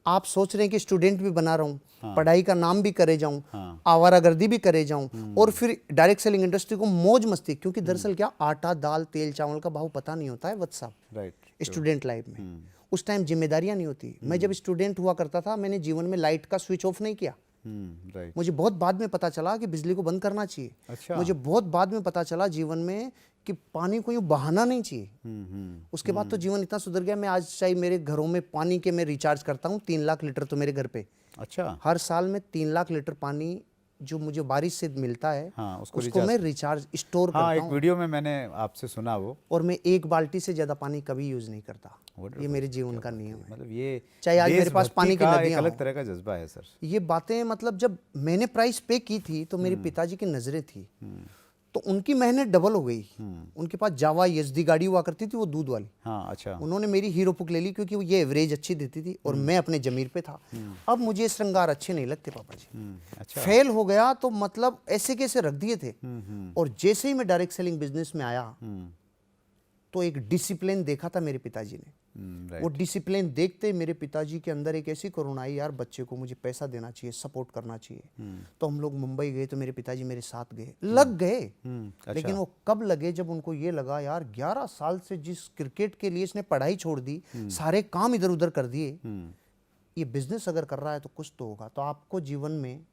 आप सोच रहे हैं कि स्टूडेंट भी बना रहा हूं, पढ़ाई का नाम भी करे जाऊं, आवारागर्दी भी करे जाऊं और फिर डायरेक्ट सेलिंग इंडस्ट्री को मौज मस्ती, क्योंकि दरअसल क्या आटा दाल तेल चावल का भाव पता नहीं होता है वत्स साहब, राइट। स्टूडेंट लाइफ में। उस टाइम जिम्मेदारियां नहीं होती। मैं जब स्टूडेंट हुआ करता था, मैंने जीवन में लाइट का स्विच ऑफ नहीं किया। राइट। मुझे बहुत बाद में पता चला कि बिजली को बंद करना चाहिए। अच्छा। मुझे बहुत बाद में पता चला जीवन में कि पानी को यूं बहाना नहीं चाहिए। उसके बाद तो जीवन इतना सुधर गया, मैं आज चाहे मेरे घरों में पानी के मैं रिचार्ज करता हूँ 3 लाख लीटर तो मेरे घर पे। अच्छा। हर साल में 3 लाख लीटर पानी जो मुझे बारिश से मिलता है, हाँ, उसको उसको मैं रिचार्ज स्टोर हाँ, करता एक हूँ। वीडियो में मैंने आपसे सुना वो। और मैं 1 बाल्टी से ज्यादा पानी कभी यूज नहीं करता। ये मेरे जीवन का नियम है। मतलब ये चाहे आज मेरे पास पानी की का एक नदियां अलग हों। तरह का जज्बा है सर। ये बातें मतलब जब मैंने प्राइस पे की थी तो मेरे पिताजी की नजरें थी, तो उनकी मेहनत डबल हो गई। उनके पास जावा यजदी गाड़ी हुआ करती थी, वो दूध वाली। हाँ। अच्छा। उन्होंने मेरी हीरो पुक ले ली क्योंकि वो ये एवरेज अच्छी देती थी और मैं अपने जमीर पे था। अब मुझे ये श्रृंगार अच्छे नहीं लगते पापा जी। अच्छा। फेल हो गया तो मतलब ऐसे कैसे रख दिए थे। और जैसे ही मैं डायरेक्ट सेलिंग बिजनेस में आया तो एक डिसिप्लिन देखा था मेरे पिताजी ने। वो डिसिप्लिन देखते मेरे पिताजी के अंदर एक ऐसी करुणा आई, यार बच्चे को मुझे पैसा देना चाहिए, सपोर्ट करना चाहिए। तो हम लोग मुंबई गए तो मेरे पिताजी मेरे साथ गए, लग गए। लेकिन वो कब लगे, जब उनको ये लगा यार 11 साल से जिस क्रिकेट के लिए इसने पढ़ाई छोड़ दी, सारे काम इधर उधर कर दिए, ये बिजनेस अगर कर रहा है तो कुछ तो होगा। तो आपको जीवन में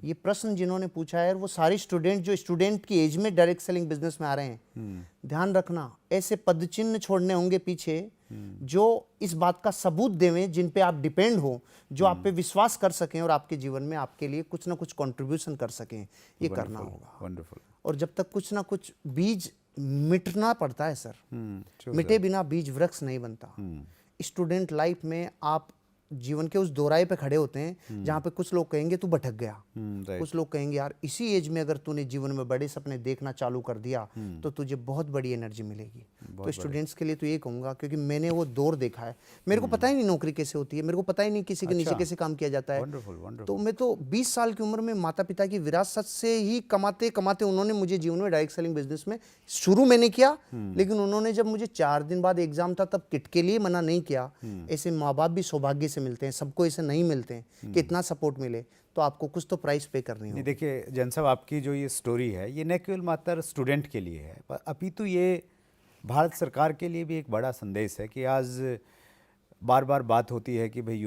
ये प्रश्न जिन्होंने पूछा है, वो सारे स्टूडेंट जो स्टूडेंट की एज में डायरेक्ट सेलिंग बिजनेस में आ रहे हैं, ध्यान रखना ऐसे पद चिन्ह छोड़ने होंगे पीछे जो इस बात का सबूत देवें, जिन पे आप डिपेंड हो, जो आप पे विश्वास कर सकें और आपके जीवन में आपके लिए कुछ ना कुछ कंट्रीब्यूशन कर सकें। ये करना होगा। वंडरफुल। और जब तक कुछ ना कुछ बीज मिटना पड़ता है सर, मिटे बिना बीज वृक्ष नहीं बनता। स्टूडेंट लाइफ में आप जीवन के उस दोराहे पे खड़े होते हैं जहाँ पे कुछ लोग कहेंगे तू भटक गया, कुछ लोग कहेंगे यार इसी एज में अगर तूने जीवन में बड़े सपने देखना चालू कर दिया तो तुझे बहुत बड़ी एनर्जी मिलेगी। तो स्टूडेंट्स के लिए तो ये कहूँगा, क्योंकि मैंने वो दौर देखा है। मेरे को पता ही नहीं नौकरी कैसे होती है, मेरे को पता ही नहीं किसी के नीचे कैसे काम किया जाता है। तो मैं तो 20 साल की उम्र में माता पिता की विरासत से ही कमाते कमाते उन्होंने मुझे जीवन में डायरेक्ट सेलिंग बिजनेस में शुरू मैंने किया। लेकिन उन्होंने जब मुझे 4 दिन बाद एग्जाम था तब किट के लिए मना नहीं किया। ऐसे माँ बाप भी सौभाग्य से मिलते हैं, सबको ऐसे नहीं मिलते हैं कि इतना सपोर्ट मिले। तो आपको कुछ तो प्राइस पे करनी होगी। देखिए जैन साहब, आपकी जो ये स्टोरी है ये न केवल मात्र स्टूडेंट के लिए है, पर अपितु ये भारत सरकार के लिए भी एक बड़ा संदेश है कि आज बार बार बात होती है कि भाई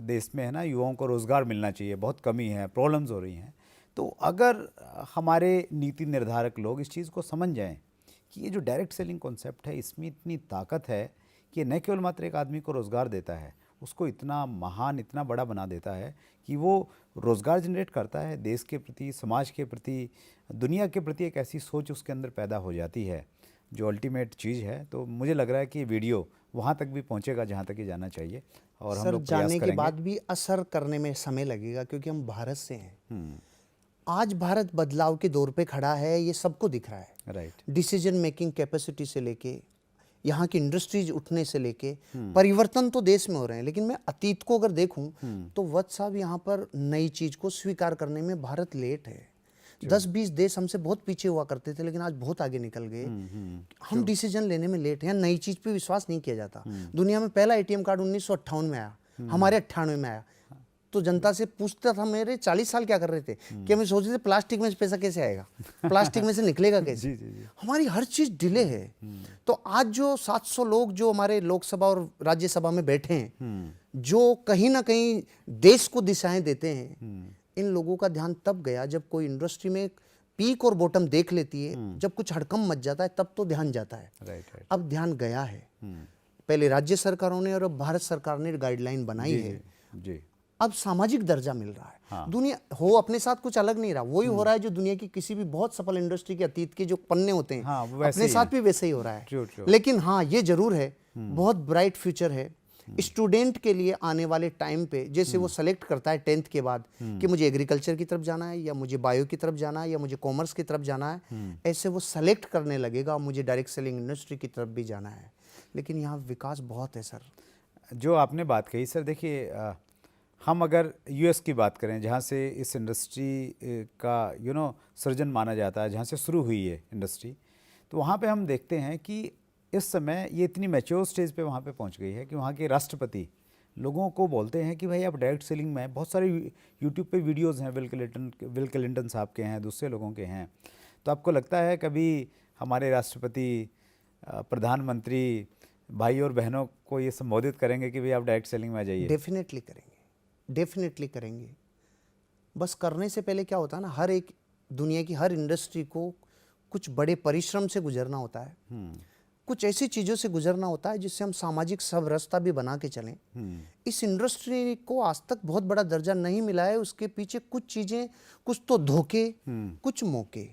देश में है ना, युवाओं को रोज़गार मिलना चाहिए, बहुत कमी है, प्रॉब्लम्स हो रही हैं। तो अगर हमारे नीति निर्धारक लोग इस चीज़ को समझ जाएं कि ये जो डायरेक्ट सेलिंग कॉन्सेप्ट है इसमें इतनी ताकत है कि न केवल मात्र एक आदमी को रोज़गार देता है, उसको इतना महान, इतना बड़ा बना देता है कि वो रोज़गार जनरेट करता है, देश के प्रति, समाज के प्रति, दुनिया के प्रति एक ऐसी सोच उसके अंदर पैदा हो जाती है जो अल्टीमेट चीज़ है। तो मुझे लग रहा है कि वीडियो वहाँ तक भी पहुँचेगा जहाँ तक ये जाना चाहिए और हम लोग प्रयास जाने करेंगे। के बाद भी असर करने में समय लगेगा क्योंकि हम भारत से हैं। आज भारत बदलाव के दौर पे खड़ा है, ये सबको दिख रहा है। राइट। डिसीजन मेकिंग कैपेसिटी से लेके यहाँ की इंडस्ट्रीज उठने से लेके परिवर्तन तो देश में हो रहे हैं। लेकिन मैं अतीत को अगर देखूं तो वत्स साहब यहाँ पर नई चीज को स्वीकार करने में भारत लेट है। 10-20 देश हमसे बहुत पीछे हुआ करते थे लेकिन आज बहुत आगे निकल गए। हम डिसीजन लेने में लेट हैं, नई चीज पे विश्वास नहीं किया जाता। दुनिया में पहला एटीएम कार्ड 1958 में आया, हमारे 98 में आया। तो जनता से पूछता था मेरे 40 साल क्या कर रहे थे, कि हमें सोच रहे थे प्लास्टिक में से पैसा कैसे आएगा, प्लास्टिक में से निकलेगा कैसे। हमारी हर चीज डिले है। तो आज जो 700 लोग जो हमारे लोकसभा और राज्यसभा में बैठे हैं, जो कहीं ना कहीं देश को दिशाएं देते हैं, इन लोगों का ध्यान तब गया जब कोई इंडस्ट्री में पीक और बॉटम देख लेती है। जब कुछ हड़कम मच जाता है तब तो ध्यान जाता है। अब ध्यान गया है। पहले राज्य सरकारों ने और अब भारत सरकार ने गाइडलाइन बनाई है। अब सामाजिक दर्जा मिल रहा है। हाँ। दुनिया हो अपने साथ कुछ अलग नहीं रहा, वही हो रहा है जो दुनिया की किसी भी बहुत सफल इंडस्ट्री के अतीत के जो पन्ने होते हैं, हाँ, वो वैसे अपने ही साथ हैं। भी वैसे ही हो रहा है। True. लेकिन हाँ, ये जरूर है, बहुत ब्राइट फ्यूचर है स्टूडेंट के लिए आने वाले टाइम पे। जैसे वो सेलेक्ट करता है 10th के बाद कि मुझे एग्रीकल्चर की तरफ जाना है, या मुझे बायो की तरफ जाना है, या मुझे कॉमर्स की तरफ जाना है, ऐसे वो सेलेक्ट करने लगेगा मुझे डायरेक्ट सेलिंग इंडस्ट्री की तरफ भी जाना है। लेकिन यहाँ विकास बहुत है सर। जो आपने बात कही सर, देखिए हम अगर यूएस की बात करें, जहाँ से इस इंडस्ट्री का सृजन माना जाता है, जहाँ से शुरू हुई है इंडस्ट्री, तो वहाँ पे हम देखते हैं कि इस समय ये इतनी मैच्योर स्टेज पे वहाँ पे पहुँच गई है कि वहाँ के राष्ट्रपति लोगों को बोलते हैं कि भाई आप डायरेक्ट सेलिंग में, बहुत सारे यूट्यूब पे वीडियोस हैं, विल क्लिंटन साहब के हैं, दूसरे लोगों के हैं। तो आपको लगता है कभी हमारे राष्ट्रपति, प्रधानमंत्री भाई और बहनों को ये संबोधित करेंगे कि भाई आप डायरेक्ट सेलिंग में आ जाइए? डेफिनेटली करेंगे, डेफिनेटली करेंगे। बस करने से पहले क्या होता है ना, हर एक दुनिया की हर इंडस्ट्री को कुछ बड़े परिश्रम से गुजरना होता है, कुछ ऐसी चीज़ों से गुजरना होता है जिससे हम सामाजिक समरसता भी बना के चलें। इस इंडस्ट्री को आज तक बहुत बड़ा दर्जा नहीं मिला है, उसके पीछे कुछ चीज़ें, कुछ तो धोखे, कुछ मौके।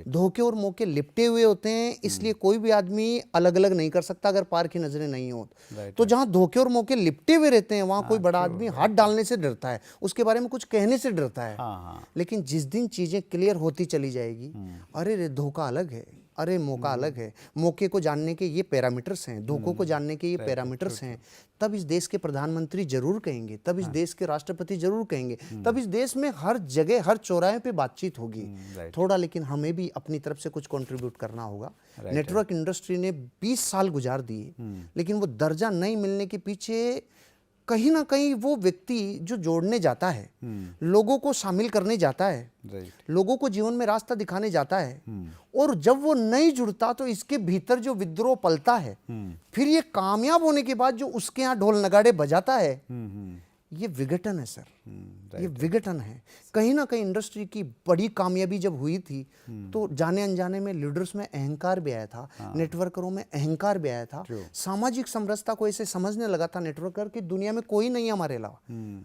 धोखे और मौके लिपटे हुए होते हैं, इसलिए कोई भी आदमी अलग अलग नहीं कर सकता अगर पार की नजरें नहीं हो। तो जहाँ धोखे और मौके लिपटे हुए रहते हैं वहाँ कोई बड़ा आदमी हाथ डालने से डरता है, उसके बारे में कुछ कहने से डरता है। लेकिन जिस दिन चीज़ें क्लियर होती चली जाएगी, अरे रे धोखा अलग है, अरे मौका अलग है, मौके को जानने के ये पैरामीटर्स हैं, धोखों को जानने के ये पैरामीटर्स हैं, तब इस देश के प्रधानमंत्री जरूर कहेंगे, तब इस देश के राष्ट्रपति जरूर कहेंगे, तब इस देश में हर जगह हर चौराहे पे बातचीत होगी। थोड़ा लेकिन हमें भी अपनी तरफ से कुछ कंट्रीब्यूट करना होगा। नेटवर्क इंडस्ट्री ने 20 साल गुजार दिए, लेकिन वो दर्जा नहीं मिलने के पीछे कहीं ना कहीं वो व्यक्ति जो जोड़ने जाता है, लोगों को शामिल करने जाता है, लोगों को जीवन में रास्ता दिखाने जाता है, और जब वो नहीं जुड़ता तो इसके भीतर जो विद्रोह पलता है, फिर ये कामयाब होने के बाद जो उसके यहाँ ढोल नगाड़े बजाता है, ये विघटन है सर, ये विघटन है। कहीं ना कहीं इंडस्ट्री की बड़ी कामयाबी जब हुई थी तो जाने अनजाने में लीडर्स में अहंकार भी आया था, नेटवर्करों में अहंकार भी आया था, सामाजिक समरसता को ऐसे समझने लगा था नेटवर्कर कि दुनिया में कोई नहीं है हमारे अलावा,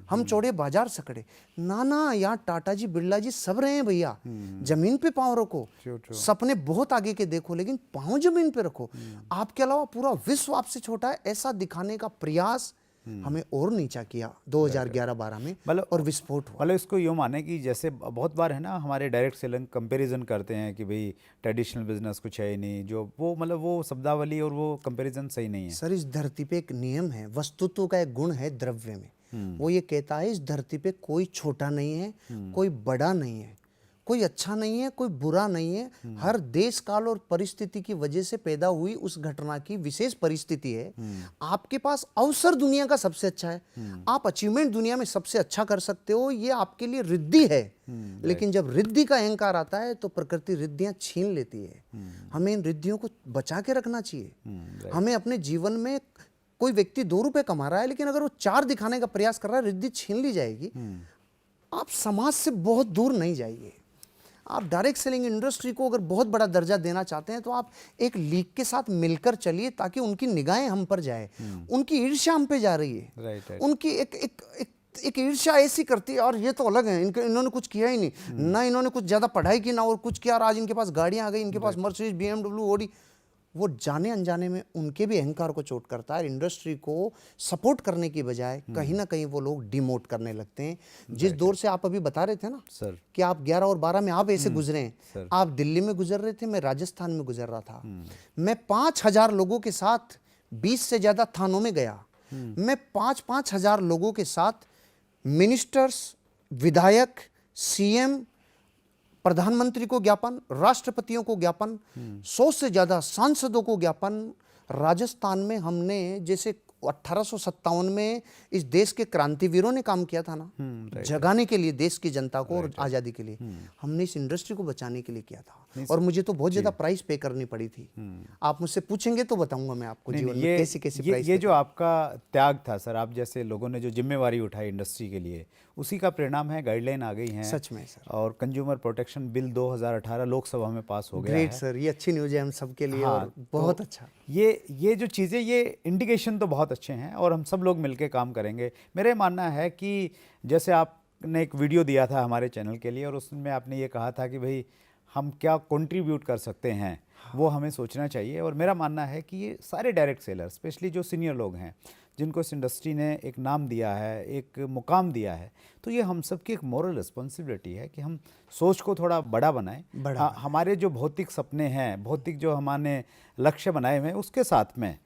हम चौड़े बाजार सकड़े। ना, यहाँ टाटा जी, बिरला जी सब रहे हैं भैया। जमीन पे पाँव रखो, सपने बहुत आगे के देखो, लेकिन पाँव जमीन पे रखो। आपके अलावा पूरा विश्व आपसे छोटा है, ऐसा दिखाने का प्रयास हमें और नीचा किया 2011-12 में, और विस्फोट हुआ। मतलब इसको यूँ माने कि जैसे बहुत बार है ना, हमारे डायरेक्ट सेलिंग कंपैरिजन करते हैं कि भाई ट्रेडिशनल बिजनेस कुछ है ही नहीं, जो वो मतलब वो शब्दावली और वो कंपैरिजन सही नहीं है सर। इस धरती पे एक नियम है, वस्तुत्व का एक गुण है द्रव्य में, वो ये कहता है इस धरती पे कोई छोटा नहीं है, कोई बड़ा नहीं है, कोई अच्छा नहीं है, कोई बुरा नहीं है। हर देश काल और परिस्थिति की वजह से पैदा हुई उस घटना की विशेष परिस्थिति है। आपके पास अवसर दुनिया का सबसे अच्छा है, आप अचीवमेंट दुनिया में सबसे अच्छा कर सकते हो, ये आपके लिए रिद्धि है। लेकिन जब रिद्धि का अहंकार आता है तो प्रकृति रिद्धियां छीन लेती है। हमें इन रिद्धियों को बचा के रखना चाहिए। हमें अपने जीवन में, कोई व्यक्ति 2 रुपए कमा रहा है लेकिन अगर वो 4 दिखाने का प्रयास कर रहा है, रिद्धि छीन ली जाएगी, आप समाज से बहुत दूर नहीं जाइए। आप डायरेक्ट सेलिंग इंडस्ट्री को अगर बहुत बड़ा दर्जा देना चाहते हैं तो आप एक लीग के साथ मिलकर चलिए, ताकि उनकी निगाहें हम पर जाए। उनकी ईर्ष्या हम पे जा रही है, उनकी एक ईर्ष्या ऐसी करती है, और ये तो अलग है, इन्होंने कुछ किया ही नहीं, ना इन्होंने कुछ ज़्यादा पढ़ाई की ना और कुछ किया, और आज इनके पास गाड़ियाँ आ गई, इनके पास मर्सिडीज, BMW, ऑडी। वो जाने अनजाने में उनके भी अहंकार को चोट करता है। इंडस्ट्री को सपोर्ट करने की बजाय कहीं ना कहीं वो लोग डिमोट करने लगते हैं। जिस दौर से आप अभी बता रहे थे ना सर कि आप 11 और 12 में आप ऐसे गुजरे हैं, आप दिल्ली में गुजर रहे थे, मैं राजस्थान में गुजर रहा था। मैं 5000 लोगों के साथ 20 से ज़्यादा थानों में गया। मैं 5-5 हजार लोगों के साथ मिनिस्टर्स, विधायक, CM, प्रधानमंत्री को ज्ञापन, राष्ट्रपतियों को ज्ञापन, 100 से ज्यादा सांसदों को ज्ञापन। राजस्थान में हमने, जैसे 1857 में इस देश के क्रांतिवीरों ने काम किया था ना, जगाने के लिए देश की जनता को और आज़ादी के लिए, हमने इस इंडस्ट्री को बचाने के लिए किया था। और मुझे तो बहुत ज़्यादा प्राइस पे करनी पड़ी थी। आप मुझसे पूछेंगे तो बताऊंगा मैं आपको जीवन में कैसी कैसी प्राइस। ये जो आपका त्याग था सर, आप जैसे लोगों ने जो जिम्मेवारी उठाई इंडस्ट्री के लिए, उसी का परिणाम है। गाइडलाइन आ गई हैं सच में सर, और कंज्यूमर प्रोटेक्शन बिल 2018 लोकसभा में पास हो गया ग्रेट है। सर, ये अच्छी न्यूज़ है हम सबके लिए। हाँ, और बहुत अच्छा। ये जो चीज़ें, ये इंडिकेशन तो बहुत अच्छे हैं और हम सब लोग मिलके काम करेंगे। मेरा मानना है कि जैसे आपने एक वीडियो दिया था हमारे चैनल के लिए और उसमें आपने ये कहा था कि भाई हम क्या कंट्रीब्यूट कर सकते हैं, वो हमें सोचना चाहिए। और मेरा मानना है कि ये सारे डायरेक्ट सेलर, स्पेशली जो सीनियर लोग हैं जिनको इस इंडस्ट्री ने एक नाम दिया है, एक मुकाम दिया है, तो ये हम सबकी एक मॉरल रिस्पॉन्सिबिलिटी है कि हम सोच को थोड़ा बड़ा बनाएं। हमारे जो भौतिक सपने हैं, भौतिक जो हमारे लक्ष्य बनाए हुए हैं, उसके साथ में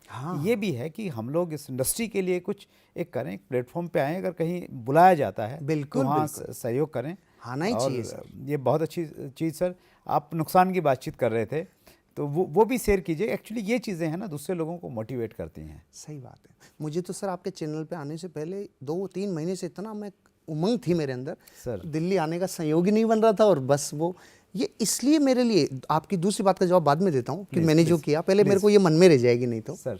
ये भी है कि हम लोग इस इंडस्ट्री के लिए कुछ एक करें, प्लेटफॉर्म पे आएँ। अगर कहीं बुलाया जाता है बिल्कुल, तो वहाँ सहयोग करें, आना ही चाहिए सर। ये बहुत अच्छी चीज़। सर, आप नुकसान की बातचीत कर रहे थे, तो वो भी शेयर कीजिए। एक्चुअली ये चीज़ें हैं ना, दूसरे लोगों को मोटिवेट करती हैं। सही बात है। मुझे तो सर आपके चैनल पे आने से पहले 2-3 महीने से इतना मैं उमंग थी मेरे अंदर सर, दिल्ली आने का संयोग ही नहीं बन रहा था। और बस वो ये इसलिए मेरे लिए, आपकी दूसरी बात का जवाब बाद में देता हूँ कि मैंने जो किया, पहले मेरे को ये मन में रह जाएगी नहीं तो। सर,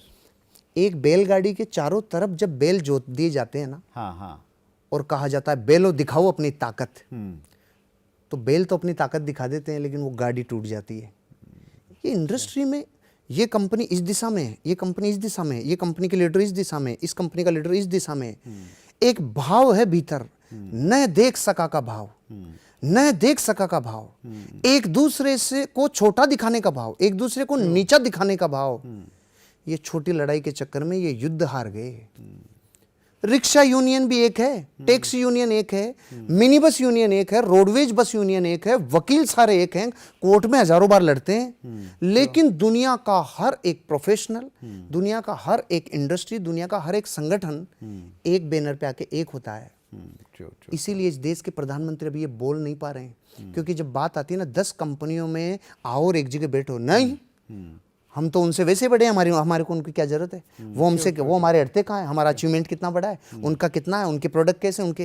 एक बैलगाड़ी के चारों तरफ जब बैल जोत दिए जाते हैं ना, हाँ हाँ, और कहा जाता है बैलो दिखाओ अपनी ताकत, हम्म, तो बैल तो अपनी ताकत दिखा देते हैं लेकिन वो गाड़ी टूट जाती है। ये इंडस्ट्री में ये कंपनी इस दिशा में है, ये कंपनी इस दिशा में है, ये कंपनी के लीडर इस दिशा में, इस कंपनी का लीडर इस दिशा में है। एक भाव है भीतर, न देख सका का भाव, न देख सका का भाव, एक दूसरे से को छोटा दिखाने का भाव, एक दूसरे को नीचा दिखाने का भाव। ये छोटी लड़ाई के चक्कर में ये युद्ध हार गए। रिक्शा यूनियन भी एक है, टैक्सी यूनियन एक है, मिनी बस यूनियन एक है, रोडवेज बस यूनियन एक है, वकील सारे एक हैं, कोर्ट में हजारों बार लड़ते हैं। लेकिन दुनिया का हर एक प्रोफेशनल, दुनिया का हर एक इंडस्ट्री, दुनिया का हर एक संगठन एक बैनर पे आके एक होता है। इसीलिए इस देश के प्रधानमंत्री अभी ये बोल नहीं पा रहे हैं, क्योंकि जब बात आती है ना 10 कंपनियों में आओ और एक जगह बैठो, नहीं, हम तो उनसे वैसे बड़े हैं, हमारे को उनकी क्या जरूरत है, वो हमसे, वो हमारे अड़ते कहाँ है, हमारा अचीवमेंट कितना बड़ा है, उनका कितना है, उनके प्रोडक्ट कैसे, उनके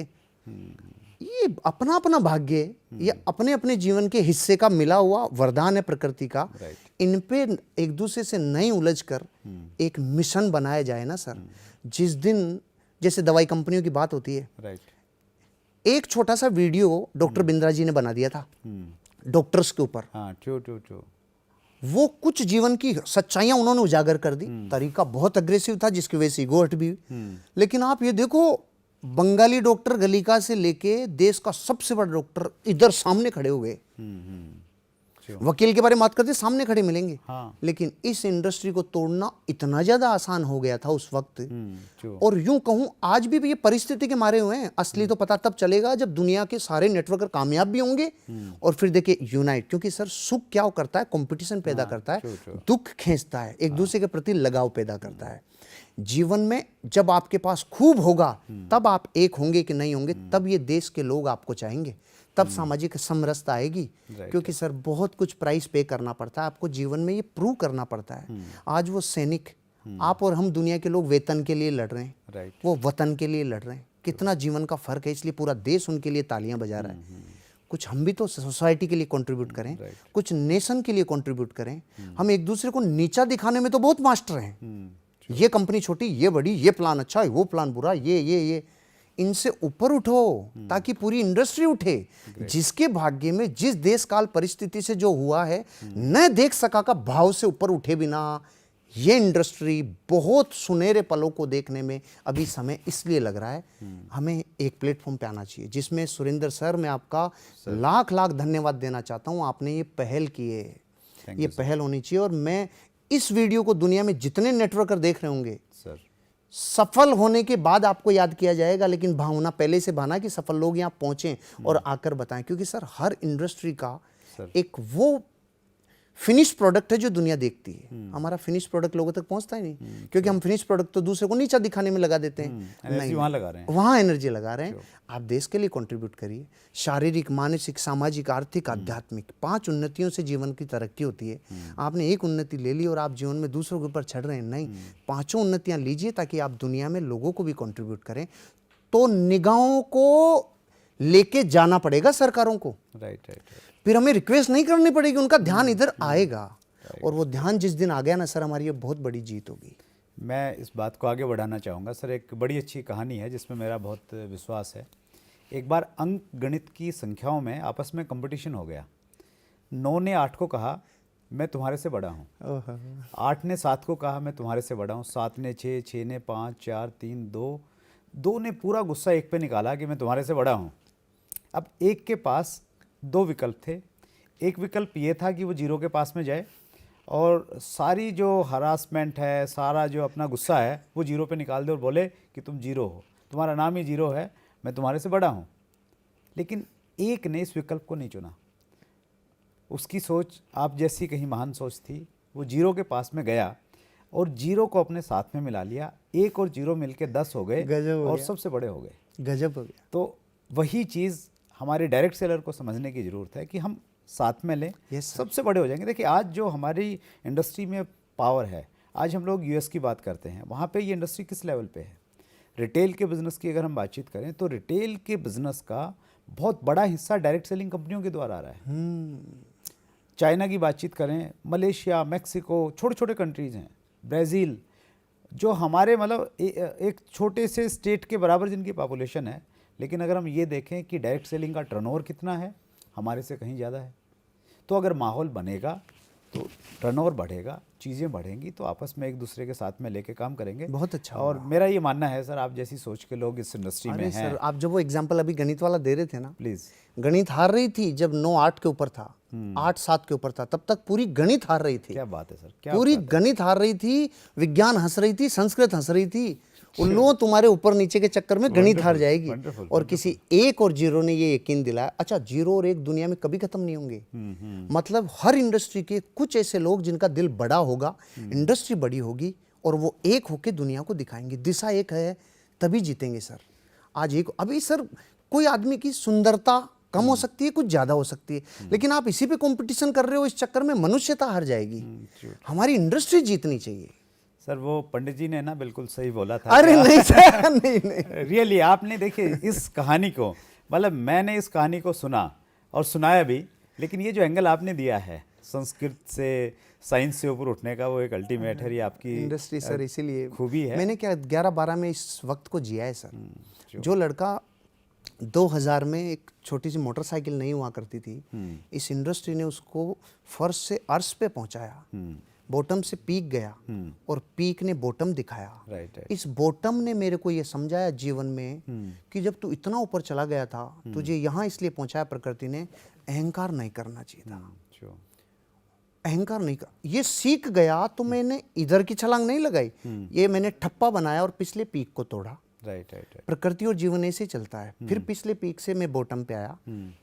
ये अपना अपना भाग्य, ये अपने अपने जीवन के हिस्से का मिला हुआ वरदान है प्रकृति का। इन पे एक दूसरे से नहीं उलझ कर एक मिशन बनाया जाए ना सर। जिस दिन जैसे दवाई कंपनियों की बात होती है, एक छोटा सा वीडियो डॉक्टर बिंद्रा जी ने बना दिया था डॉक्टर्स के ऊपर। वो कुछ जीवन की सच्चाइयां उन्होंने उजागर कर दी। तरीका बहुत अग्रेसिव था जिसकी वजह से ईगो हर्ट भी हुई। लेकिन आप ये देखो, बंगाली डॉक्टर गलिका से लेके देश का सबसे बड़ा डॉक्टर इधर सामने खड़े हुए। वकील के बारे में बात करते सामने खड़े मिलेंगे। लेकिन इस इंडस्ट्री को तोड़ना इतना ज्यादा आसान हो गया था उस वक्त। और यूं कहूं आज भी ये परिस्थिति के मारे हुए हैं। असली तो पता तब चलेगा जब दुनिया के सारे नेटवर्कर कामयाब भी होंगे और फिर देखिए यूनाइट। क्योंकि सर सुख क्या करता है, कंपटीशन पैदा करता है, दुख खींचता है, एक दूसरे के प्रति लगाव पैदा करता है। जीवन में जब आपके पास खूब होगा तब आप एक होंगे कि नहीं होंगे, तब ये देश के लोग आपको चाहेंगे, तब सामाजिक समरसता आएगी। क्योंकि सर बहुत कुछ प्राइस पे करना पड़ता है आपको जीवन में, ये प्रूव करना पड़ता है। आज वो सैनिक, आप और हम दुनिया के लोग वेतन के लिए लड़ रहे हैं, वो वतन के लिए लड़ रहे हैं। कितना जीवन का फर्क है, इसलिए पूरा देश उनके लिए तालियां बजा रहा है। कुछ हम भी तो सोसाइटी के लिए कंट्रीब्यूट करें, कुछ नेशन के लिए कंट्रीब्यूट करें। हम एक दूसरे को नीचा दिखाने में तो बहुत मास्टर हैं। ये कंपनी छोटी, ये बड़ी, ये प्लान अच्छा है, वो प्लान बुरा, ये इनसे ऊपर उठो ताकि पूरी इंडस्ट्री उठे। जिसके भाग्य में जिस देश काल परिस्थिति से जो हुआ है, न देख सका का भाव से ऊपर उठे बिना ये इंडस्ट्री बहुत सुनहरे पलों को देखने में अभी समय इसलिए लग रहा है। हमें एक प्लेटफॉर्म पे आना चाहिए जिसमें सुरेंद्र सर, मैं आपका लाख लाख धन्यवाद देना चाहता हूं। आपने ये पहल की है, ये पहल होनी चाहिए। और मैं इस वीडियो को दुनिया में जितने नेटवर्कर देख रहे होंगे सर, सफल होने के बाद आपको याद किया जाएगा, लेकिन भावना पहले से भाना कि सफल लोग यहाँ पहुंचे और आकर बताएं। क्योंकि सर हर इंडस्ट्री का एक वो फिनिश प्रोडक्ट है जो दुनिया देखती है। हमारा फिनिश प्रोडक्ट लोगों तक पहुंचता ही नहीं, क्योंकि हम फिनिश प्रोडक्ट तो दूसरे को नीचा दिखाने में लगा देते हैं। नहीं, वहाँ लगा रहे हैं, वहाँ एनर्जी लगा रहे हैं। आप देश के लिए कंट्रीब्यूट करिए। शारीरिक, मानसिक, सामाजिक, आर्थिक, आध्यात्मिक 5 उन्नतियों से जीवन की तरक्की होती है। आपने एक उन्नति ले ली और आप जीवन में दूसरों के ऊपर चढ़ रहे हैं, नहीं, 5 उन्नतियां लीजिए ताकि आप दुनिया में लोगों को भी कंट्रीब्यूट करें। तो निगाहों को लेके जाना पड़ेगा सरकारों को। राइट। फिर हमें रिक्वेस्ट नहीं करनी पड़ेगी, उनका ध्यान इधर आएगा। और वो ध्यान जिस दिन आ गया ना सर, हमारी ये बहुत बड़ी जीत होगी। मैं इस बात को आगे बढ़ाना चाहूँगा सर। एक बड़ी अच्छी कहानी है जिसमें मेरा बहुत विश्वास है। एक बार अंक गणित की संख्याओं में आपस में कंपटीशन हो गया। 9 ने 8 को कहा मैं तुम्हारे से बड़ा हूँ, 8 ने 7 को कहा मैं तुम्हारे से बड़ा हूँ, 7 ने 6, 6 ने 5, 4, 3, 2 ने पूरा गुस्सा एक पे निकाला कि मैं तुम्हारे से बड़ा हूँ। अब एक के पास 2 विकल्प थे। एक विकल्प ये था कि वो 0 के पास में जाए और सारी जो हरासमेंट है, सारा जो अपना गुस्सा है वो 0 पे निकाल दे और बोले कि तुम 0 हो, तुम्हारा नाम ही 0 है, मैं तुम्हारे से बड़ा हूँ। लेकिन एक ने इस विकल्प को नहीं चुना। उसकी सोच आप जैसी कहीं महान सोच थी। वो 0 के पास में गया और 0 को अपने साथ में मिला लिया। 1 और 0 मिलके 10 हो गए और सबसे बड़े हो गए। गजब हो गया। तो वही चीज़ हमारे डायरेक्ट सेलर को समझने की ज़रूरत है कि हम साथ में लें, सबसे बड़े हो जाएंगे। देखिए आज जो हमारी इंडस्ट्री में पावर है, आज हम लोग यूएस की बात करते हैं, वहाँ पे ये इंडस्ट्री किस लेवल पे है। रिटेल के बिज़नेस की अगर हम बातचीत करें तो रिटेल के बिज़नेस का बहुत बड़ा हिस्सा डायरेक्ट सेलिंग कंपनियों के द्वारा आ रहा है। चाइना की बातचीत करें, मलेशिया, मैक्सिको, छोटे छोटे कंट्रीज़ हैं, ब्राज़ील, जो हमारे मतलब एक छोटे से स्टेट के बराबर जिनकी पॉपुलेशन है, लेकिन अगर हम ये देखें कि डायरेक्ट सेलिंग का टर्नओवर कितना है, हमारे से कहीं ज़्यादा है। तो अगर माहौल बनेगा तो टर्नओवर बढ़ेगा, चीज़ें बढ़ेंगी, तो आपस में एक दूसरे के साथ में लेके काम करेंगे। बहुत अच्छा। और मेरा ये मानना है सर, आप जैसी सोच के लोग इस इंडस्ट्री में हैं। सर आप जब वो एग्जांपल अभी गणित वाला दे रहे थे ना, प्लीज़, गणित हार रही थी जब 9-8 के ऊपर था, 8-7 के ऊपर था, तब तक पूरी गणित हार रही थी। क्या बात है सर, क्या पूरी गणित हार रही थी, विज्ञान हंस रही थी, संस्कृत हंस रही थी। उन लोगों तुम्हारे ऊपर नीचे के चक्कर में गणित हार जाएगी। और किसी 1 और 0 ने ये यकीन दिलाया। अच्छा, 0 और 1 दुनिया में कभी खत्म नहीं होंगे। मतलब हर इंडस्ट्री के कुछ ऐसे लोग जिनका दिल बड़ा होगा, इंडस्ट्री बड़ी होगी और वो एक होके दुनिया को दिखाएंगे। दिशा एक है तभी जीतेंगे सर। आज एक अभी सर कोई आदमी की सुंदरता कम हो सकती है, कुछ ज्यादा हो सकती है, लेकिन आप इसी पे कंपटीशन कर रहे हो, इस चक्कर में मनुष्यता हार जाएगी। हमारी इंडस्ट्री जीतनी चाहिए सर। वो पंडित जी ने ना बिल्कुल सही बोला था। अरे नहीं सर, नहीं रियली आपने देखिए इस कहानी को, मतलब मैंने इस कहानी को सुना और सुनाया भी, लेकिन ये जो एंगल आपने दिया है संस्कृत से साइंस से ऊपर उठने का, वो एक अल्टीमेट है। ये आपकी इंडस्ट्री सर, इसीलिए खूबी है। मैंने क्या 11-12 में इस वक्त को जिया है सर। जो लड़का 2000 में एक छोटी सी मोटरसाइकिल नहीं हुआ करती थी, इस इंडस्ट्री ने उसको फर्श से अर्श पे पहुंचाया, बॉटम से पीक गया और पीक ने बॉटम दिखाया। राइट। इस बॉटम ने मेरे को ये समझाया जीवन में कि जब तू इतना ऊपर चला गया था, तुझे यहाँ इसलिए पहुंचाया प्रकृति ने, अहंकार नहीं करना चाहिए था। अहंकार नहीं कर, ये सीख गया तो मैंने इधर की छलांग नहीं लगाई, ये मैंने ठप्पा बनाया और पिछले पीक को तोड़ा। राइट। प्रकृति और जीवन ऐसे चलता है। फिर पिछले पीक से मैं बॉटम पे आया,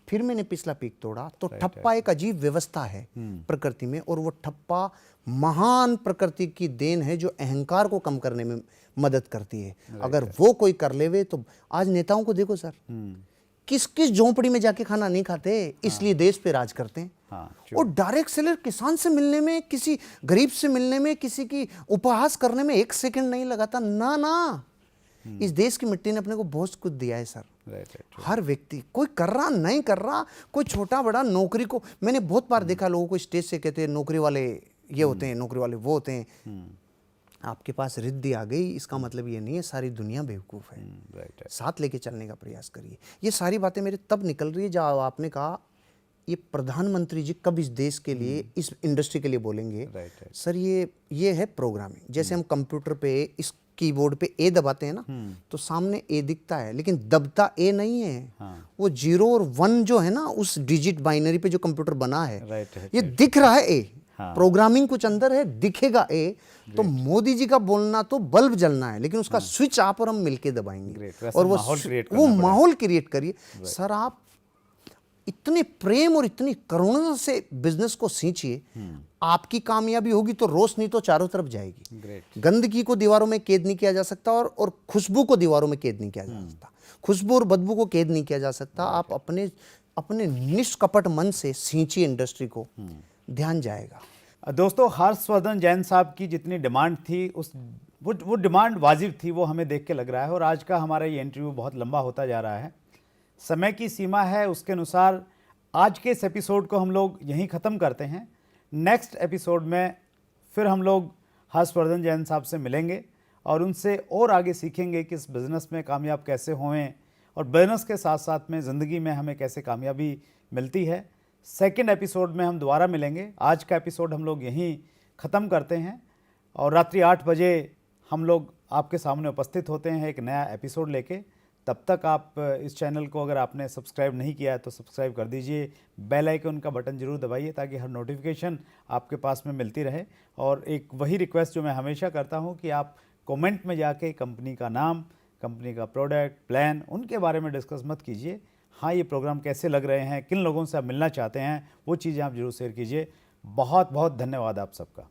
फिर मैंने पिछला पीक तोड़ा। तो ठप्पा एक अजीब व्यवस्था है प्रकृति में, और वो ठप्पा महान प्रकृति की देन है जो अहंकार को कम करने में मदद करती है। अगर वो कोई कर लेवे तो आज नेताओं को देखो सर, किस किस झोंपड़ी में जाके खाना नहीं खाते, इसलिए देश पे राज करते हैं। और डायरेक्ट सेलर किसान से मिलने में, किसी गरीब से मिलने में, किसी की उपहास करने में 1 सेकंड नहीं लगाता। ना, इस देश की मिट्टी ने अपने को बहुत कुछ दिया है सर। हर व्यक्ति, कोई कर रहा नहीं कर रहा, कोई छोटा बड़ा नौकरी को, मैंने बहुत बार देखा लोगों को स्टेज से कहते हैं नौकरी वाले ये होते हैं, नौकरी वाले वो होते हैं। आपके पास रिद्धि आ गई, इसका मतलब ये नहीं है सारी दुनिया बेवकूफ़ है। साथ लेके चलने का प्रयास करिए। ये सारी बातें मेरे तब निकल रही है जब आपने कहा ये प्रधानमंत्री जी कब इस देश के लिए, इस इंडस्ट्री के लिए बोलेंगे। सर ये है प्रोग्रामिंग। जैसे हम कंप्यूटर पे इस कीबोर्ड पे ए दबाते हैं ना, तो सामने ए दिखता है, लेकिन दबता ए नहीं है। वो 0 और 1 जो है ना, उस डिजिट बाइनरी पे जो कंप्यूटर बना है, ये दिख रहा है ए। प्रोग्रामिंग कुछ अंदर है, दिखेगा ए। तो मोदी जी का बोलना तो बल्ब जलना है, लेकिन उसका स्विच आप और हम मिलके दबाएंगे और वो माहौल क्रिएट करिए। सर आप इतने प्रेम और इतनी करुणा से बिजनेस को सींचिए, आपकी कामयाबी होगी तो रोशनी तो चारों तरफ जाएगी। गंदगी को दीवारों में कैद नहीं किया जा सकता और खुशबू को दीवारों में कैद नहीं किया जा सकता। खुशबू और बदबू को कैद नहीं किया जा सकता। आप अपने निष्कपट मन से सींचिए इंडस्ट्री को, ध्यान जाएगा। दोस्तों, हर्षवर्धन जैन साहब की जितनी डिमांड थी, वो डिमांड वाजिब थी, वो हमें देख के लग रहा है। और आज का हमारा ये इंटरव्यू बहुत लंबा होता जा रहा है। समय की सीमा है, उसके अनुसार आज के इस एपिसोड को हम लोग यहीं ख़त्म करते हैं। नेक्स्ट एपिसोड में फिर हम लोग हर्षवर्धन जैन साहब से मिलेंगे और उनसे और आगे सीखेंगे कि इस बिज़नेस में कामयाब कैसे होएं और बिज़नेस के साथ साथ में ज़िंदगी में हमें कैसे कामयाबी मिलती है। सेकंड एपिसोड में हम दोबारा मिलेंगे। आज का एपिसोड हम लोग यहीं ख़त्म करते हैं और रात्रि 8 बजे हम लोग आपके सामने उपस्थित होते हैं एक नया एपिसोड लेके। तब तक आप इस चैनल को अगर आपने सब्सक्राइब नहीं किया है तो सब्सक्राइब कर दीजिए, बेल आइकन का बटन जरूर दबाइए ताकि हर नोटिफिकेशन आपके पास में मिलती रहे। और एक वही रिक्वेस्ट जो मैं हमेशा करता हूं कि आप कमेंट में जाके कंपनी का नाम, कंपनी का प्रोडक्ट, प्लान, उनके बारे में डिस्कस मत कीजिए। हाँ, ये प्रोग्राम कैसे लग रहे हैं, किन लोगों से आप मिलना चाहते हैं, वो चीज़ें आप जरूर शेयर कीजिए। बहुत बहुत धन्यवाद आप सबका।